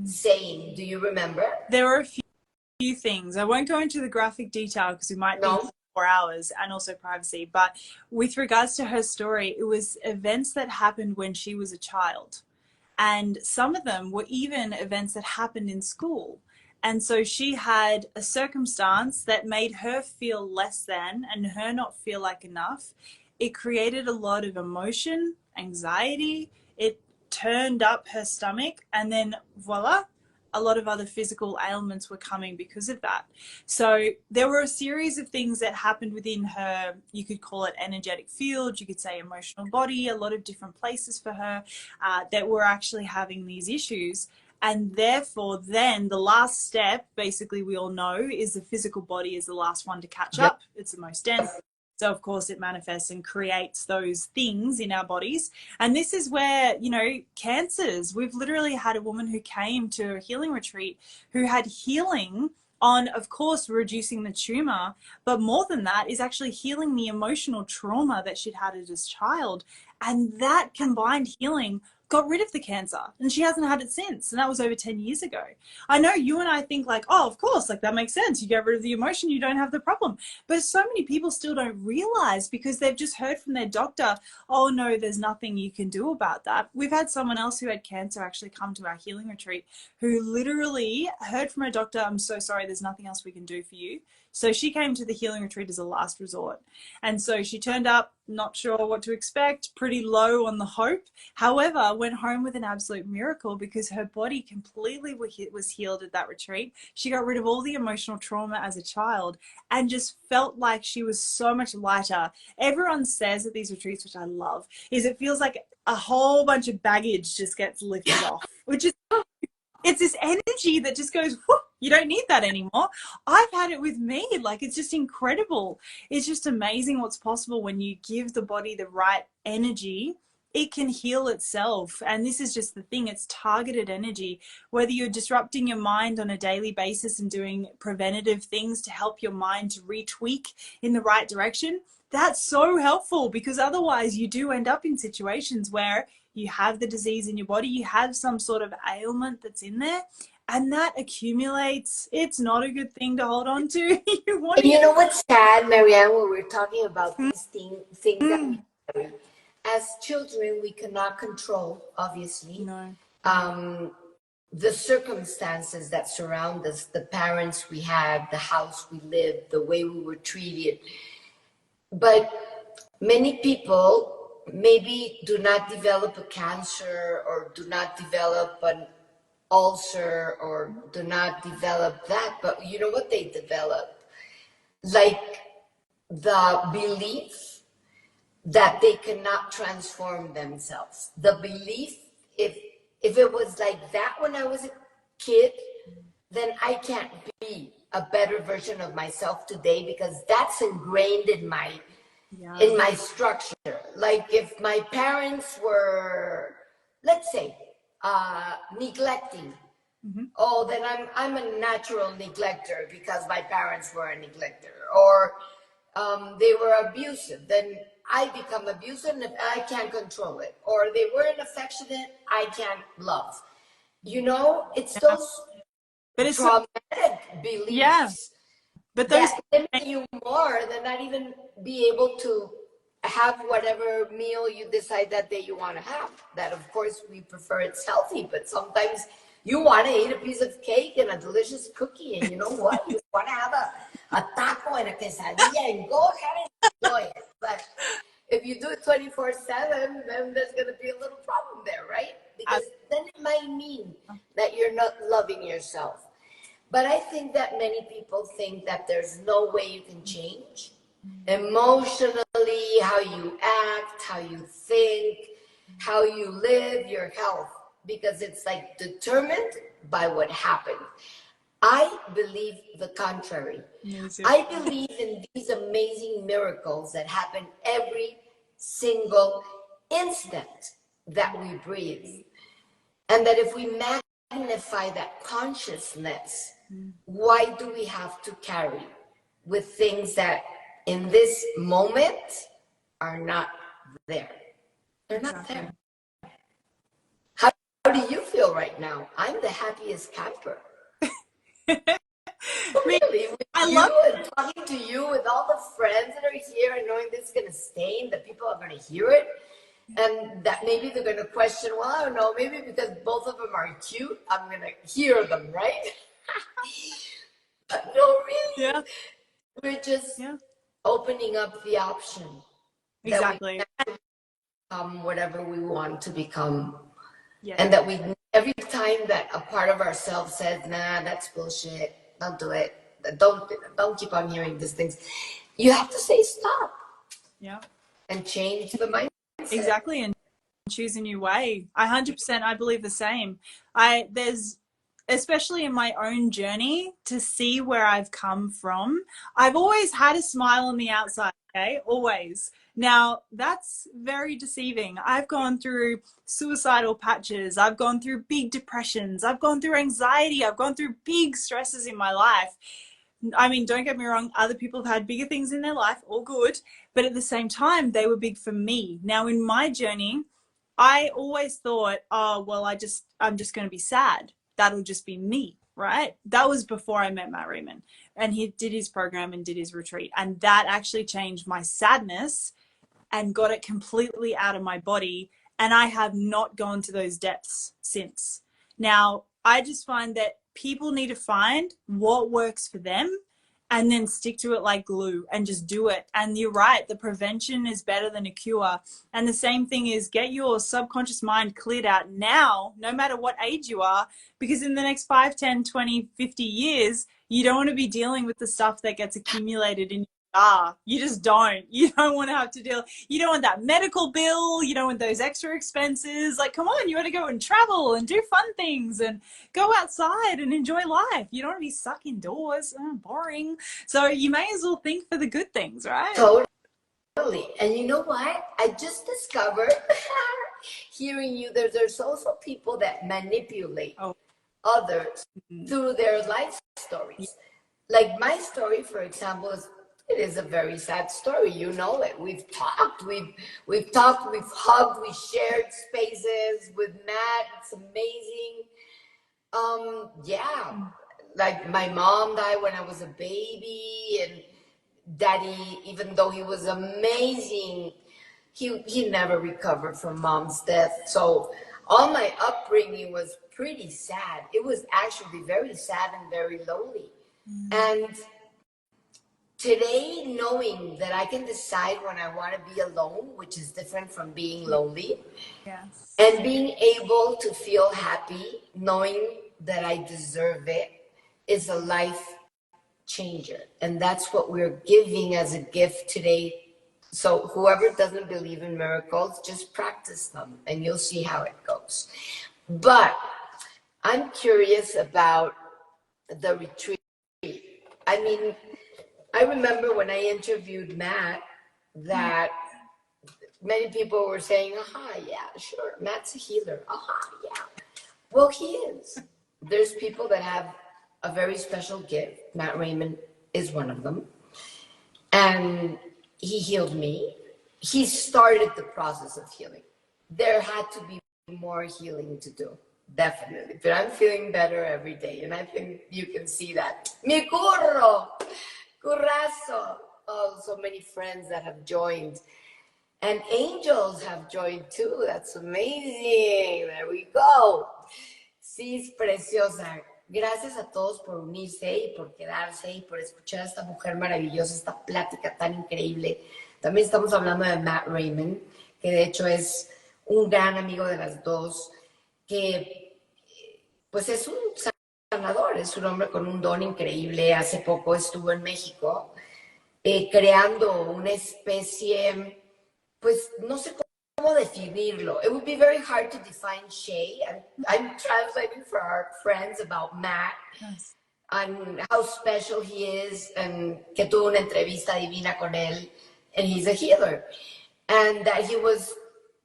saying? Do you remember? There were a few things. I won't go into the graphic detail because we might be 4 hours, and also privacy. But with regards to her story, it was events that happened when she was a child. And some of them were even events that happened in school. And so she had a circumstance that made her feel less than and her not feel like enough. It created a lot of emotion, anxiety. It turned up her stomach, and then voila, a lot of other physical ailments were coming because of that. So there were a series of things that happened within her, you could call it energetic field, you could say emotional body, a lot of different places for her that were actually having these issues. And therefore, then the last step, basically, we all know, is the physical body is the last one to catch up. It's the most dense. So, of course, it manifests and creates those things in our bodies. And this is where, you know, cancers, we've literally had a woman who came to a healing retreat who had healing on, of course, reducing the tumor, but more than that is actually healing the emotional trauma that she'd had as a child. And that combined healing got rid of the cancer, and she hasn't had it since, and that was over 10 years ago. I know you and I think like, oh, of course, like that makes sense, you get rid of the emotion, you don't have the problem. But so many people still don't realize, because they've just heard from their doctor, oh no, there's nothing you can do about that. We've had someone else who had cancer actually come to our healing retreat who literally heard from her doctor, I'm so sorry, there's nothing else we can do for you. So she came to the healing retreat as a last resort. And so she turned up, not sure what to expect, pretty low on the hope. However, went home with an absolute miracle because her body completely was healed at that retreat. She got rid of all the emotional trauma as a child and just felt like she was so much lighter. Everyone says at these retreats, which I love, is it feels like a whole bunch of baggage just gets lifted off, which is, it's this energy that just goes, whoop, you don't need that anymore. I've had it with me. Like, it's just incredible. It's just amazing what's possible when you give the body the right energy. It can heal itself. And this is just the thing. It's targeted energy. Whether you're disrupting your mind on a daily basis and doing preventative things to help your mind to retweak in the right direction, that's so helpful, because otherwise you do end up in situations where you have the disease in your body, you have some sort of ailment that's in there, and that accumulates. It's not a good thing to hold on to. You know what's sad, Marianne, when we're talking about these things that we carry. As children, we cannot control, obviously, the circumstances that surround us, the parents we had, the house we lived, the way we were treated. But many people maybe do not develop a cancer, or do not develop an ulcer, or do not develop that. But you know what they develop? Like the belief that they cannot transform themselves. The belief if it was like that when I was a kid, then I can't be a better version of myself today, because that's ingrained in my structure. Like if my parents were, let's say, neglecting, oh, then I'm a natural neglector because my parents were a neglector. Or they were abusive, then I become abusive and I can't control it. Or they weren't affectionate, I can't love. You know, it's those but it's traumatic beliefs but those that limit you more than not even be able to have whatever meal you decide that day you want to have. That, of course, we prefer it's healthy, but sometimes you want to eat a piece of cake and a delicious cookie, and you know what? You want to have a taco and a quesadilla and go ahead and enjoy it. But if you do it 24/7, then there's going to be a little problem there, right? Because then it might mean that you're not loving yourself. But I think that many people think that there's no way you can change emotionally, how you act, how you think, how you live, your health, because it's like determined by what happened. I believe the contrary. I believe in these amazing miracles that happen every single instant that we breathe. And that if we magnify that consciousness, why do we have to carry with things that in this moment are not there? They're not there. How do you feel right now? I'm the happiest camper. Really, I love it. Talking to you with all the friends that are here and knowing this is going to stay and that people are going to hear it. And that maybe they're going to question, well, I don't know, maybe because both of them are cute, I'm going to hear them, right? But no, really, we're just opening up the option. Exactly. That we can become whatever we want to become. And that we, every time that a part of ourselves says, nah, that's bullshit, don't do it, don't keep on hearing these things, you have to say stop. And change the mindset. Exactly, and choose a new way. 100%, I believe the same. There's, especially in my own journey, to see where I've come from. I've always had a smile on the outside, okay? Always. Now, that's very deceiving. I've gone through suicidal patches. I've gone through big depressions. I've gone through anxiety. I've gone through big stresses in my life. I mean, don't get me wrong, other people have had bigger things in their life, all good, but at the same time, they were big for me. Now, in my journey, I always thought, oh, well, I'm just going to be sad. That'll just be me, right? That was before I met Matt Raymond, and he did his program and did his retreat, and that actually changed my sadness and got it completely out of my body, and I have not gone to those depths since. Now, I just find that people need to find what works for them and then stick to it like glue and just do it. And you're right, the prevention is better than a cure. And the same thing is, get your subconscious mind cleared out now, no matter what age you are, because in the next 5, 10, 20, 50 years, you don't want to be dealing with the stuff that gets accumulated in you just don't. You don't want to have to deal. You don't want that medical bill. You don't want those extra expenses. Like, come on, you want to go and travel and do fun things and go outside and enjoy life. You don't want to be stuck indoors. Boring. So you may as well think for the good things, right? Totally. And you know what? I just discovered, hearing you, there's also people that manipulate others through their life stories. Like my story, for example, it is a very sad story. You know it. We've talked, we've hugged, we shared spaces with Matt. It's amazing. Like my mom died when I was a baby, and Daddy, even though he was amazing, he never recovered from Mom's death. So all my upbringing was pretty sad. It was actually very sad and very lonely. And today, knowing that I can decide when I want to be alone, which is different from being lonely, and being able to feel happy, knowing that I deserve it, is a life changer. And that's what we're giving as a gift today So whoever doesn't believe in miracles, just practice them and you'll see how it goes. But I'm curious about the retreat. I mean, I remember when I interviewed Matt that many people were saying, yeah, sure, Matt's a healer. Yeah. Well, he is. There's people that have a very special gift. Matt Raymond is one of them. And he healed me. He started the process of healing. There had to be more healing to do, definitely. But I'm feeling better every day, and I think you can see that. Mi curro, currazo. Oh, so many friends that have joined. And angels have joined too. That's amazing. There we go. Sí, es preciosa. Gracias a todos por unirse y por quedarse y por escuchar a esta mujer maravillosa, esta plática tan increíble. También estamos hablando de Matt Raymond, que de hecho es un gran amigo de las dos, que pues es un sanador, es un hombre con un don increíble. Hace poco estuvo en México creando una especie, pues no sé cómo definirlo. It would be very hard to define Shae. I'm translating for our friends about Matt, yes, and how special he is, and que tuvo una entrevista divina con él, and he's a healer. And that he was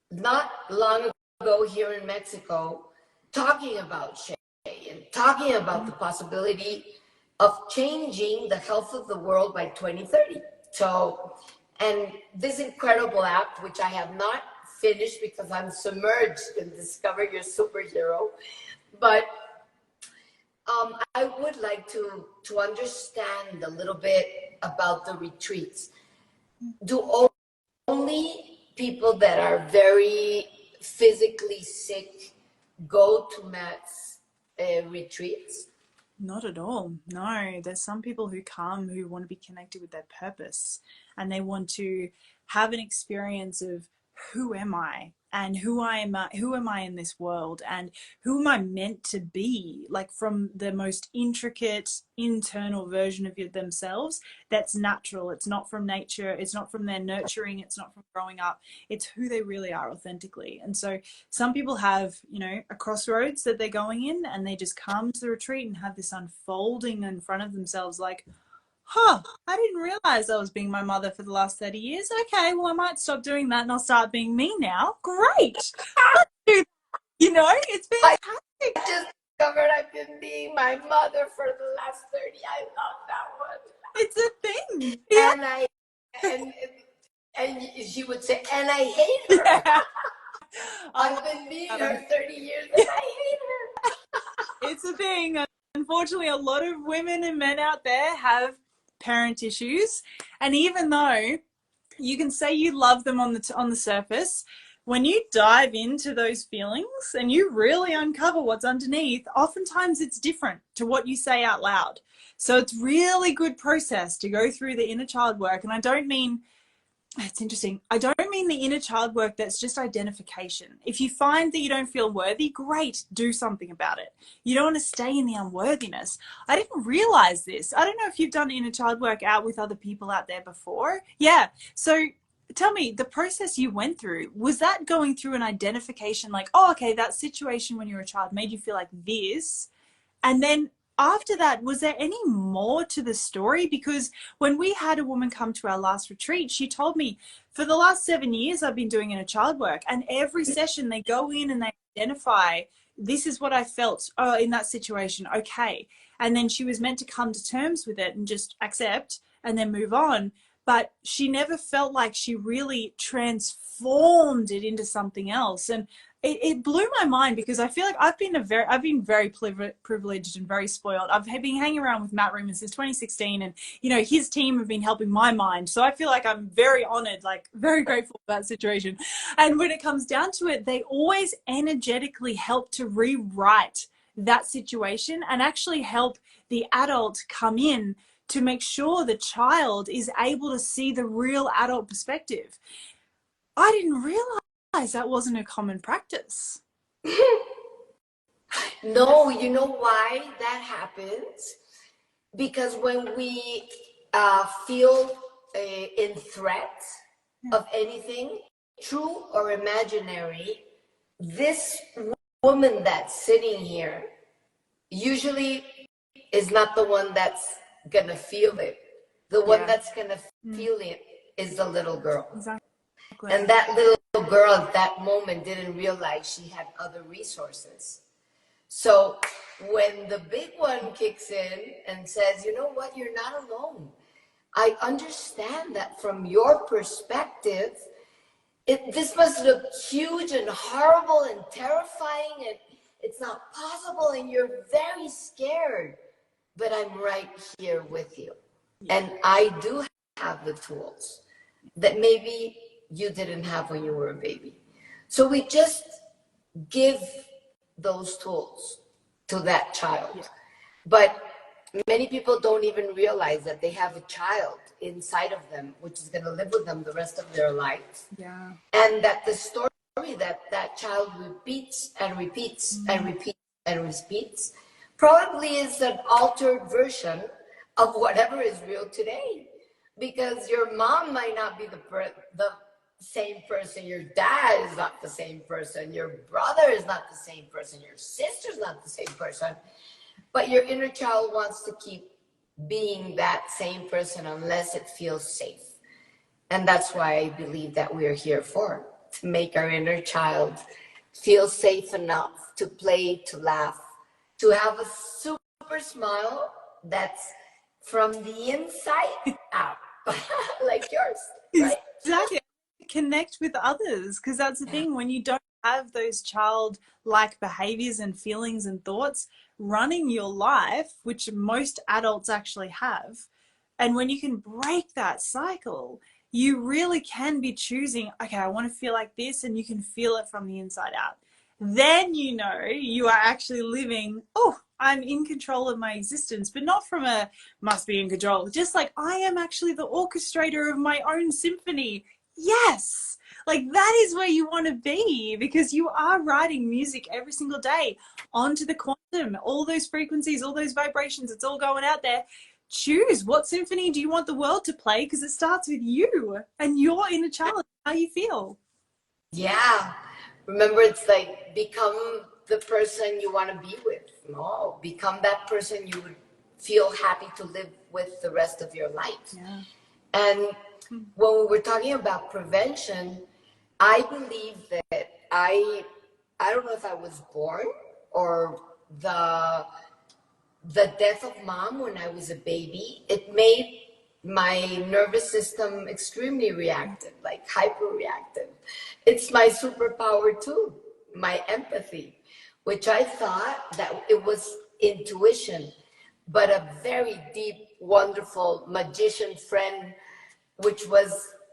not long ago here in Mexico talking about Shae and talking about the possibility of changing the health of the world by 2030. So, and this incredible app, which I have not finished because I'm submerged in Discover Your Superhero, but I would like to understand a little bit about the retreats. Do only people that are very physically sick go to Matt's retreats? Not at all. No, there's some people who come who want to be connected with their purpose, and they want to have an experience of who am I, and who am I in this world, and who am I meant to be, like from the most intricate internal version of themselves that's natural. It's not from nature, it's not from their nurturing, it's not from growing up, it's who they really are authentically. And so some people have, you know, a crossroads that they're going in, and they just come to the retreat and have this unfolding in front of themselves, like, I didn't realize I was being my mother for the last 30 years. Okay, well, I might stop doing that and I'll start being me now. Great. Let's do that. You know, it's fantastic. I just discovered I've been being my mother for the last 30. I love that one. It's a thing. Yeah. And she would say, and I hate her. Yeah. I've been being her 30 years and I hate her. It's a thing. Unfortunately, a lot of women and men out there have parent issues, and even though you can say you love them on the surface, when you dive into those feelings and you really uncover what's underneath, oftentimes it's different to what you say out loud. So it's really good process to go through the inner child work. And I don't mean, it's interesting, I don't mean the inner child work that's just identification. If you find that you don't feel worthy, great, do something about it. You don't want to stay in the unworthiness. I didn't realize this. I don't know if you've done inner child work out with other people out there before. Yeah. So tell me, the process you went through, was that going through an identification, like, oh, okay, that situation when you were a child made you feel like this, and then after that, was there any more to the story? Because when we had a woman come to our last retreat, she told me, for the last 7 years, I've been doing inner child work, and every session they go in and they identify, this is what I felt in that situation. Okay. And then she was meant to come to terms with it and just accept and then move on. But she never felt like she really transformed it into something else. And it blew my mind, because I feel like I've been very privileged and very spoiled. I've been hanging around with Matt Raymond since 2016, and you know, his team have been helping my mind. So I feel like I'm very honored, like very grateful for that situation. And when it comes down to it, they always energetically help to rewrite that situation and actually help the adult come in to make sure the child is able to see the real adult perspective. I didn't realize that wasn't a common practice. No, you know why that happens? Because when we feel in threat, of anything, true or imaginary, this woman that's sitting here usually is not the one that's gonna feel it. The one that's gonna feel it is the little girl. Exactly. And that little girl at that moment didn't realize she had other resources. So when the big one kicks in and says, you know what, you're not alone. I understand that from your perspective, this must look huge and horrible and terrifying, and it's not possible, and you're very scared, but I'm right here with you. And I do have the tools that maybe you didn't have when you were a baby. So we just give those tools to that child. But many people don't even realize that they have a child inside of them, which is going to live with them the rest of their life. Yeah. And that the story that child repeats and repeats and repeats and repeats probably is an altered version of whatever is real today. Because your mom might not be the same person, your dad is not the same person, your brother is not the same person, your sister's not the same person, but your inner child wants to keep being that same person unless it feels safe. And that's why I believe that we're here for, to make our inner child feel safe enough to play, to laugh, to have a super smile that's from the inside out, like yours, right? Exactly. Connect with others, because that's the thing, when you don't have those childlike behaviors and feelings and thoughts running your life, which most adults actually have, and when you can break that cycle, you really can be choosing, okay, I want to feel like this, and you can feel it from the inside out. Then you know you are actually living, oh, I'm in control of my existence, but not from a must be in control, just like I am actually the orchestrator of my own symphony. Yes, like that is where you want to be, because you are writing music every single day onto the quantum, all those frequencies, all those vibrations, it's all going out there. Choose what symphony do you want the world to play, because it starts with you and your inner child, how you feel. Yeah. Remember, it's like become the person you want to be with. No, become that person you would feel happy to live with the rest of your life. Yeah. And when we were talking about prevention, I believe that I don't know if I was born or the death of mom when I was a baby, it made my nervous system extremely reactive, like hyper-reactive. It's my superpower too, my empathy, which I thought that it was intuition, but a very deep, wonderful magician friend, which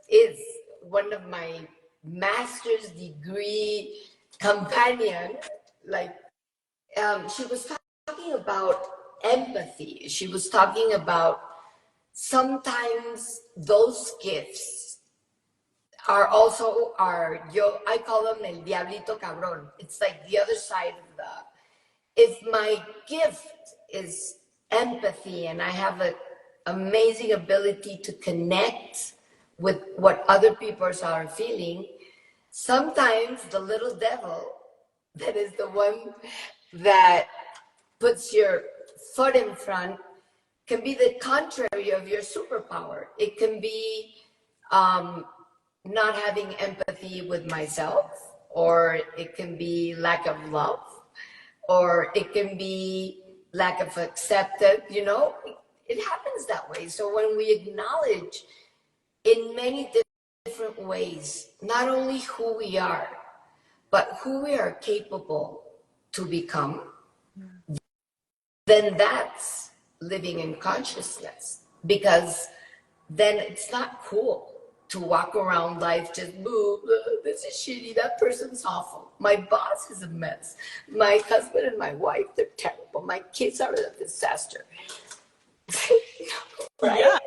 is one of my master's degree companion, like she was talking about empathy. She was talking about sometimes those gifts are also I call them el diablito cabrón. It's like the other side of if my gift is empathy and I have an amazing ability to connect with what other people are feeling, sometimes the little devil that is the one that puts your foot in front can be the contrary of your superpower. It can be not having empathy with myself, or it can be lack of love, or it can be lack of acceptance, it happens that way. So when we acknowledge in many different ways, not only who we are, but who we are capable to become, then that's living in consciousness, because then it's not cool to walk around life just, boo, this is shitty, that person's awful, my boss is a mess, my husband and my wife, they're terrible, my kids are a disaster. Right? Yeah,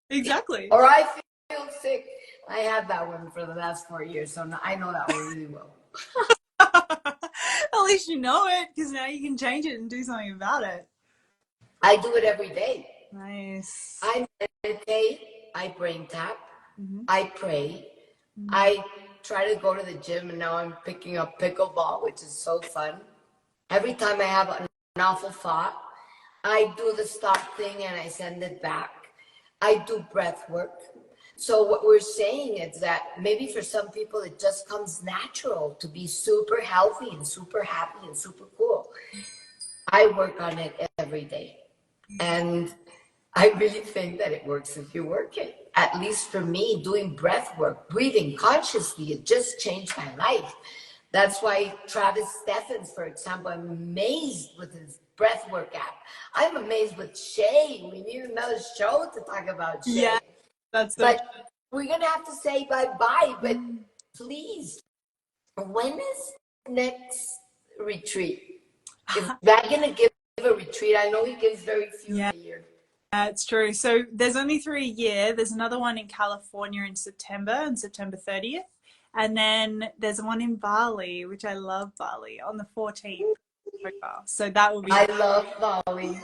exactly. Or I feel sick. I had that one for the last 4 years, so I know that one really well. At least you know it, because now you can change it and do something about it. I do it every day. Nice. I meditate, I brain tap, I pray. I try to go to the gym, and now I'm picking up pickleball, which is so fun. Every time I have an awful thought, I do the stop thing and I send it back. I do breath work. So what we're saying is that maybe for some people it just comes natural to be super healthy and super happy and super cool. I work on it every day. And I really think that it works if you work it. At least for me, doing breath work, breathing consciously, it just changed my life. That's why Travis Steffens, for example, I'm amazed with his breathwork app. I'm amazed with Shae. We need another show to talk about Shae. Yeah, that's so but we're gonna have to say bye-bye. But please, when is next retreat? Is that gonna give a retreat? I know he gives very few a year. It's true. So there's only 3 a year. There's another one in California in September, on September 30th. And then there's one in Bali, which I love Bali, on the 14th. So that will be... I love Bali.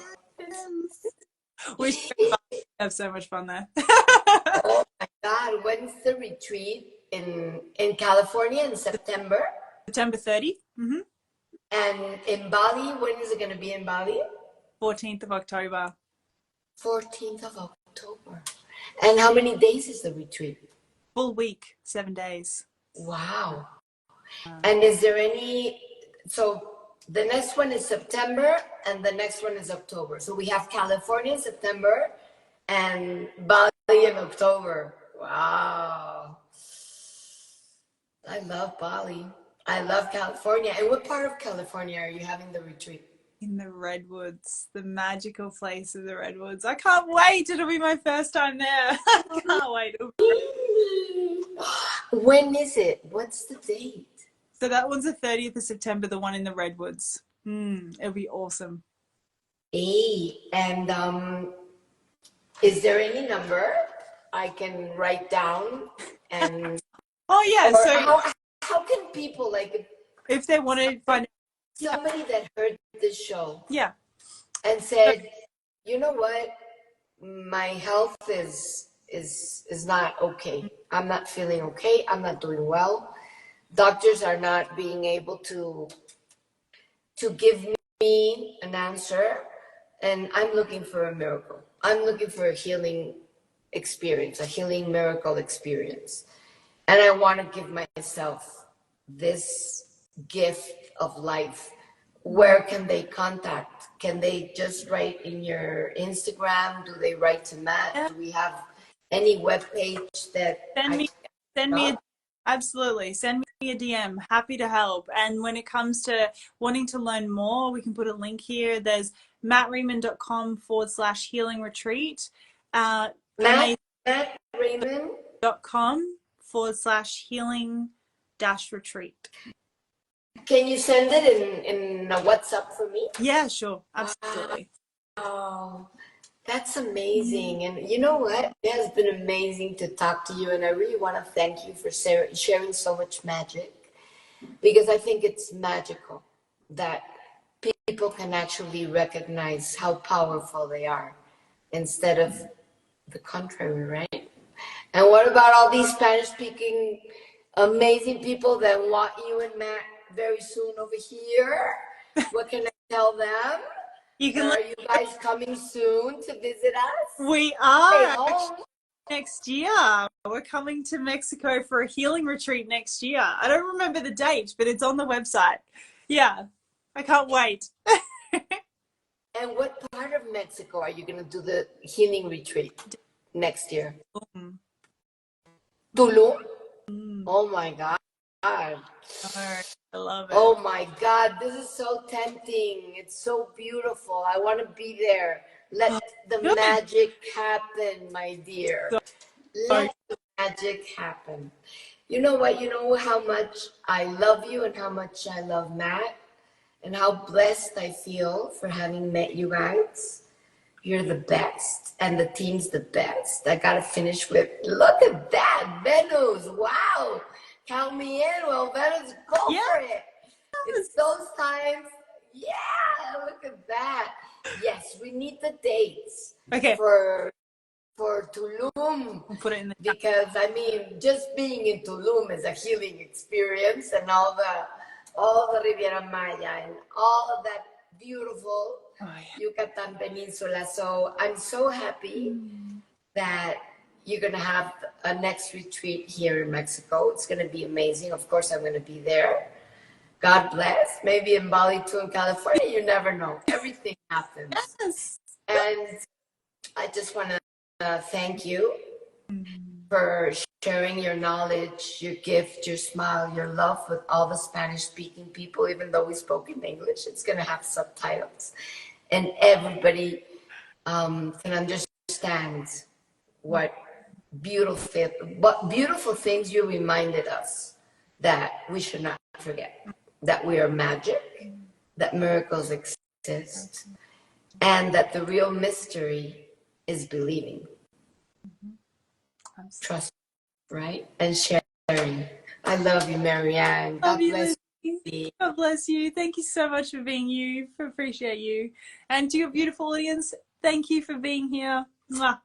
We should have so much fun there. Oh my God, when's the retreat in California in September? September 30th. And in Bali, when is it going to be in Bali? 14th of October. 14th of October. And how many days is the retreat? Full week, 7 days. Wow. And is there any, so the next one is September and the next one is October. So we have California in September and Bali in October. Wow. I love Bali. I love California. And what part of California are you having the retreat? In the Redwoods, the magical place of the Redwoods. I can't wait. It'll be my first time there. I can't wait. When is it? What's the date? So that one's the 30th of September, the one in the Redwoods. It'll be awesome. Hey, and is there any number I can write down? And oh yeah, so how can people, like, if they want to find somebody that heard this show, and said, you know what, my health is not okay. I'm not feeling okay. I'm not doing well. Doctors are not being able to give me an answer, and I'm looking for a miracle. I'm looking for a healing experience, a healing miracle experience. And I want to give myself this gift of life. Where can they contact? Can they just write in your Instagram? Do they write to Matt? Do we have any webpage that absolutely send me a DM? Happy to help. And when it comes to wanting to learn more, we can put a link here. There's mattreiman.com/healing retreat. mattreiman.com/healing-retreat. Can you send it in a WhatsApp for me? Yeah, sure. Absolutely. Oh, that's amazing. And you know what? It has been amazing to talk to you. And I really want to thank you for sharing so much magic, because I think it's magical that people can actually recognize how powerful they are instead of the contrary, right? And what about all these Spanish-speaking amazing people that want you and Matt very soon over here? What can I tell them? Are you guys coming soon to visit us? We are. Next year. We're coming to Mexico for a healing retreat next year. I don't remember the date, but it's on the website. Yeah, I can't wait. And what part of Mexico are you going to do the healing retreat next year? Tulum? Oh my God. I love it. Oh my God, this is so tempting. It's so beautiful. I want to be there. Let the magic happen, my dear. Let the magic happen. You know what? You know how much I love you and how much I love Matt and how blessed I feel for having met you guys. You're the best, and the team's the best. I got to finish with, look at that, Venus. Wow. Count me in. Well, Venus, go for it. It's those times. Yeah, look at that. Yes, we need the dates for for Tulum. We'll put it in the Because I mean, just being in Tulum is a healing experience, and all the Riviera Maya and all of that beautiful Yucatan Peninsula. So I'm so happy that you're gonna have a next retreat here in Mexico. It's gonna be amazing. Of course, I'm gonna be there. God bless. Maybe in Bali too, in California. You never know. Everything happens. Yes. And I just want to thank you for sharing your knowledge, your gift, your smile, your love with all the Spanish-speaking people. Even though we spoke in English, it's going to have subtitles, and everybody can understand what beautiful things you reminded us that we should not forget. That we are magic, that miracles exist, and that the real mystery is believing. Trust, right? And sharing. I love you, Marianne. God bless you. God bless you. Thank you so much for being you. Appreciate you. And to your beautiful audience, thank you for being here. Mwah.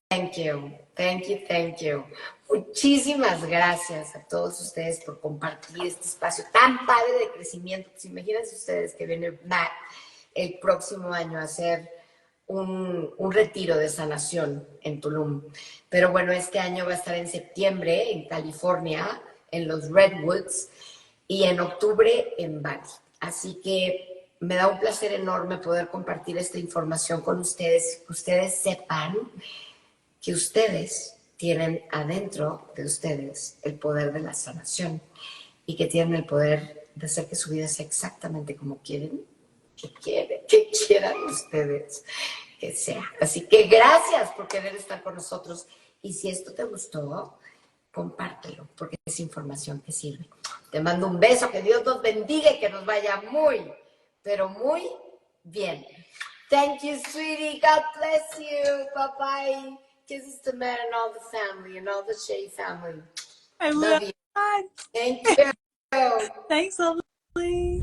Thank you, thank you, thank you. Muchísimas gracias a todos ustedes por compartir este espacio tan padre de crecimiento. Pues imagínense ustedes que viene Matt el próximo año a hacer un retiro de sanación en Tulum. Pero bueno, este año va a estar en septiembre en California, en los Redwoods, y en octubre en Bali. Así que me da un placer enorme poder compartir esta información con ustedes, que ustedes sepan que ustedes tienen adentro de ustedes el poder de la sanación y que tienen el poder de hacer que su vida sea exactamente como quieren, que quieran ustedes que sea. Así que gracias por querer estar con nosotros, y si esto te gustó, compártelo, porque es información que sirve. Te mando un beso, que Dios nos bendiga y que nos vaya muy, pero muy bien. Thank you, sweetie. God bless you. Bye-bye. Kisses to Matt and all the family and all the Shae family. I love you. Bye. Thank you. Thanks, lovely.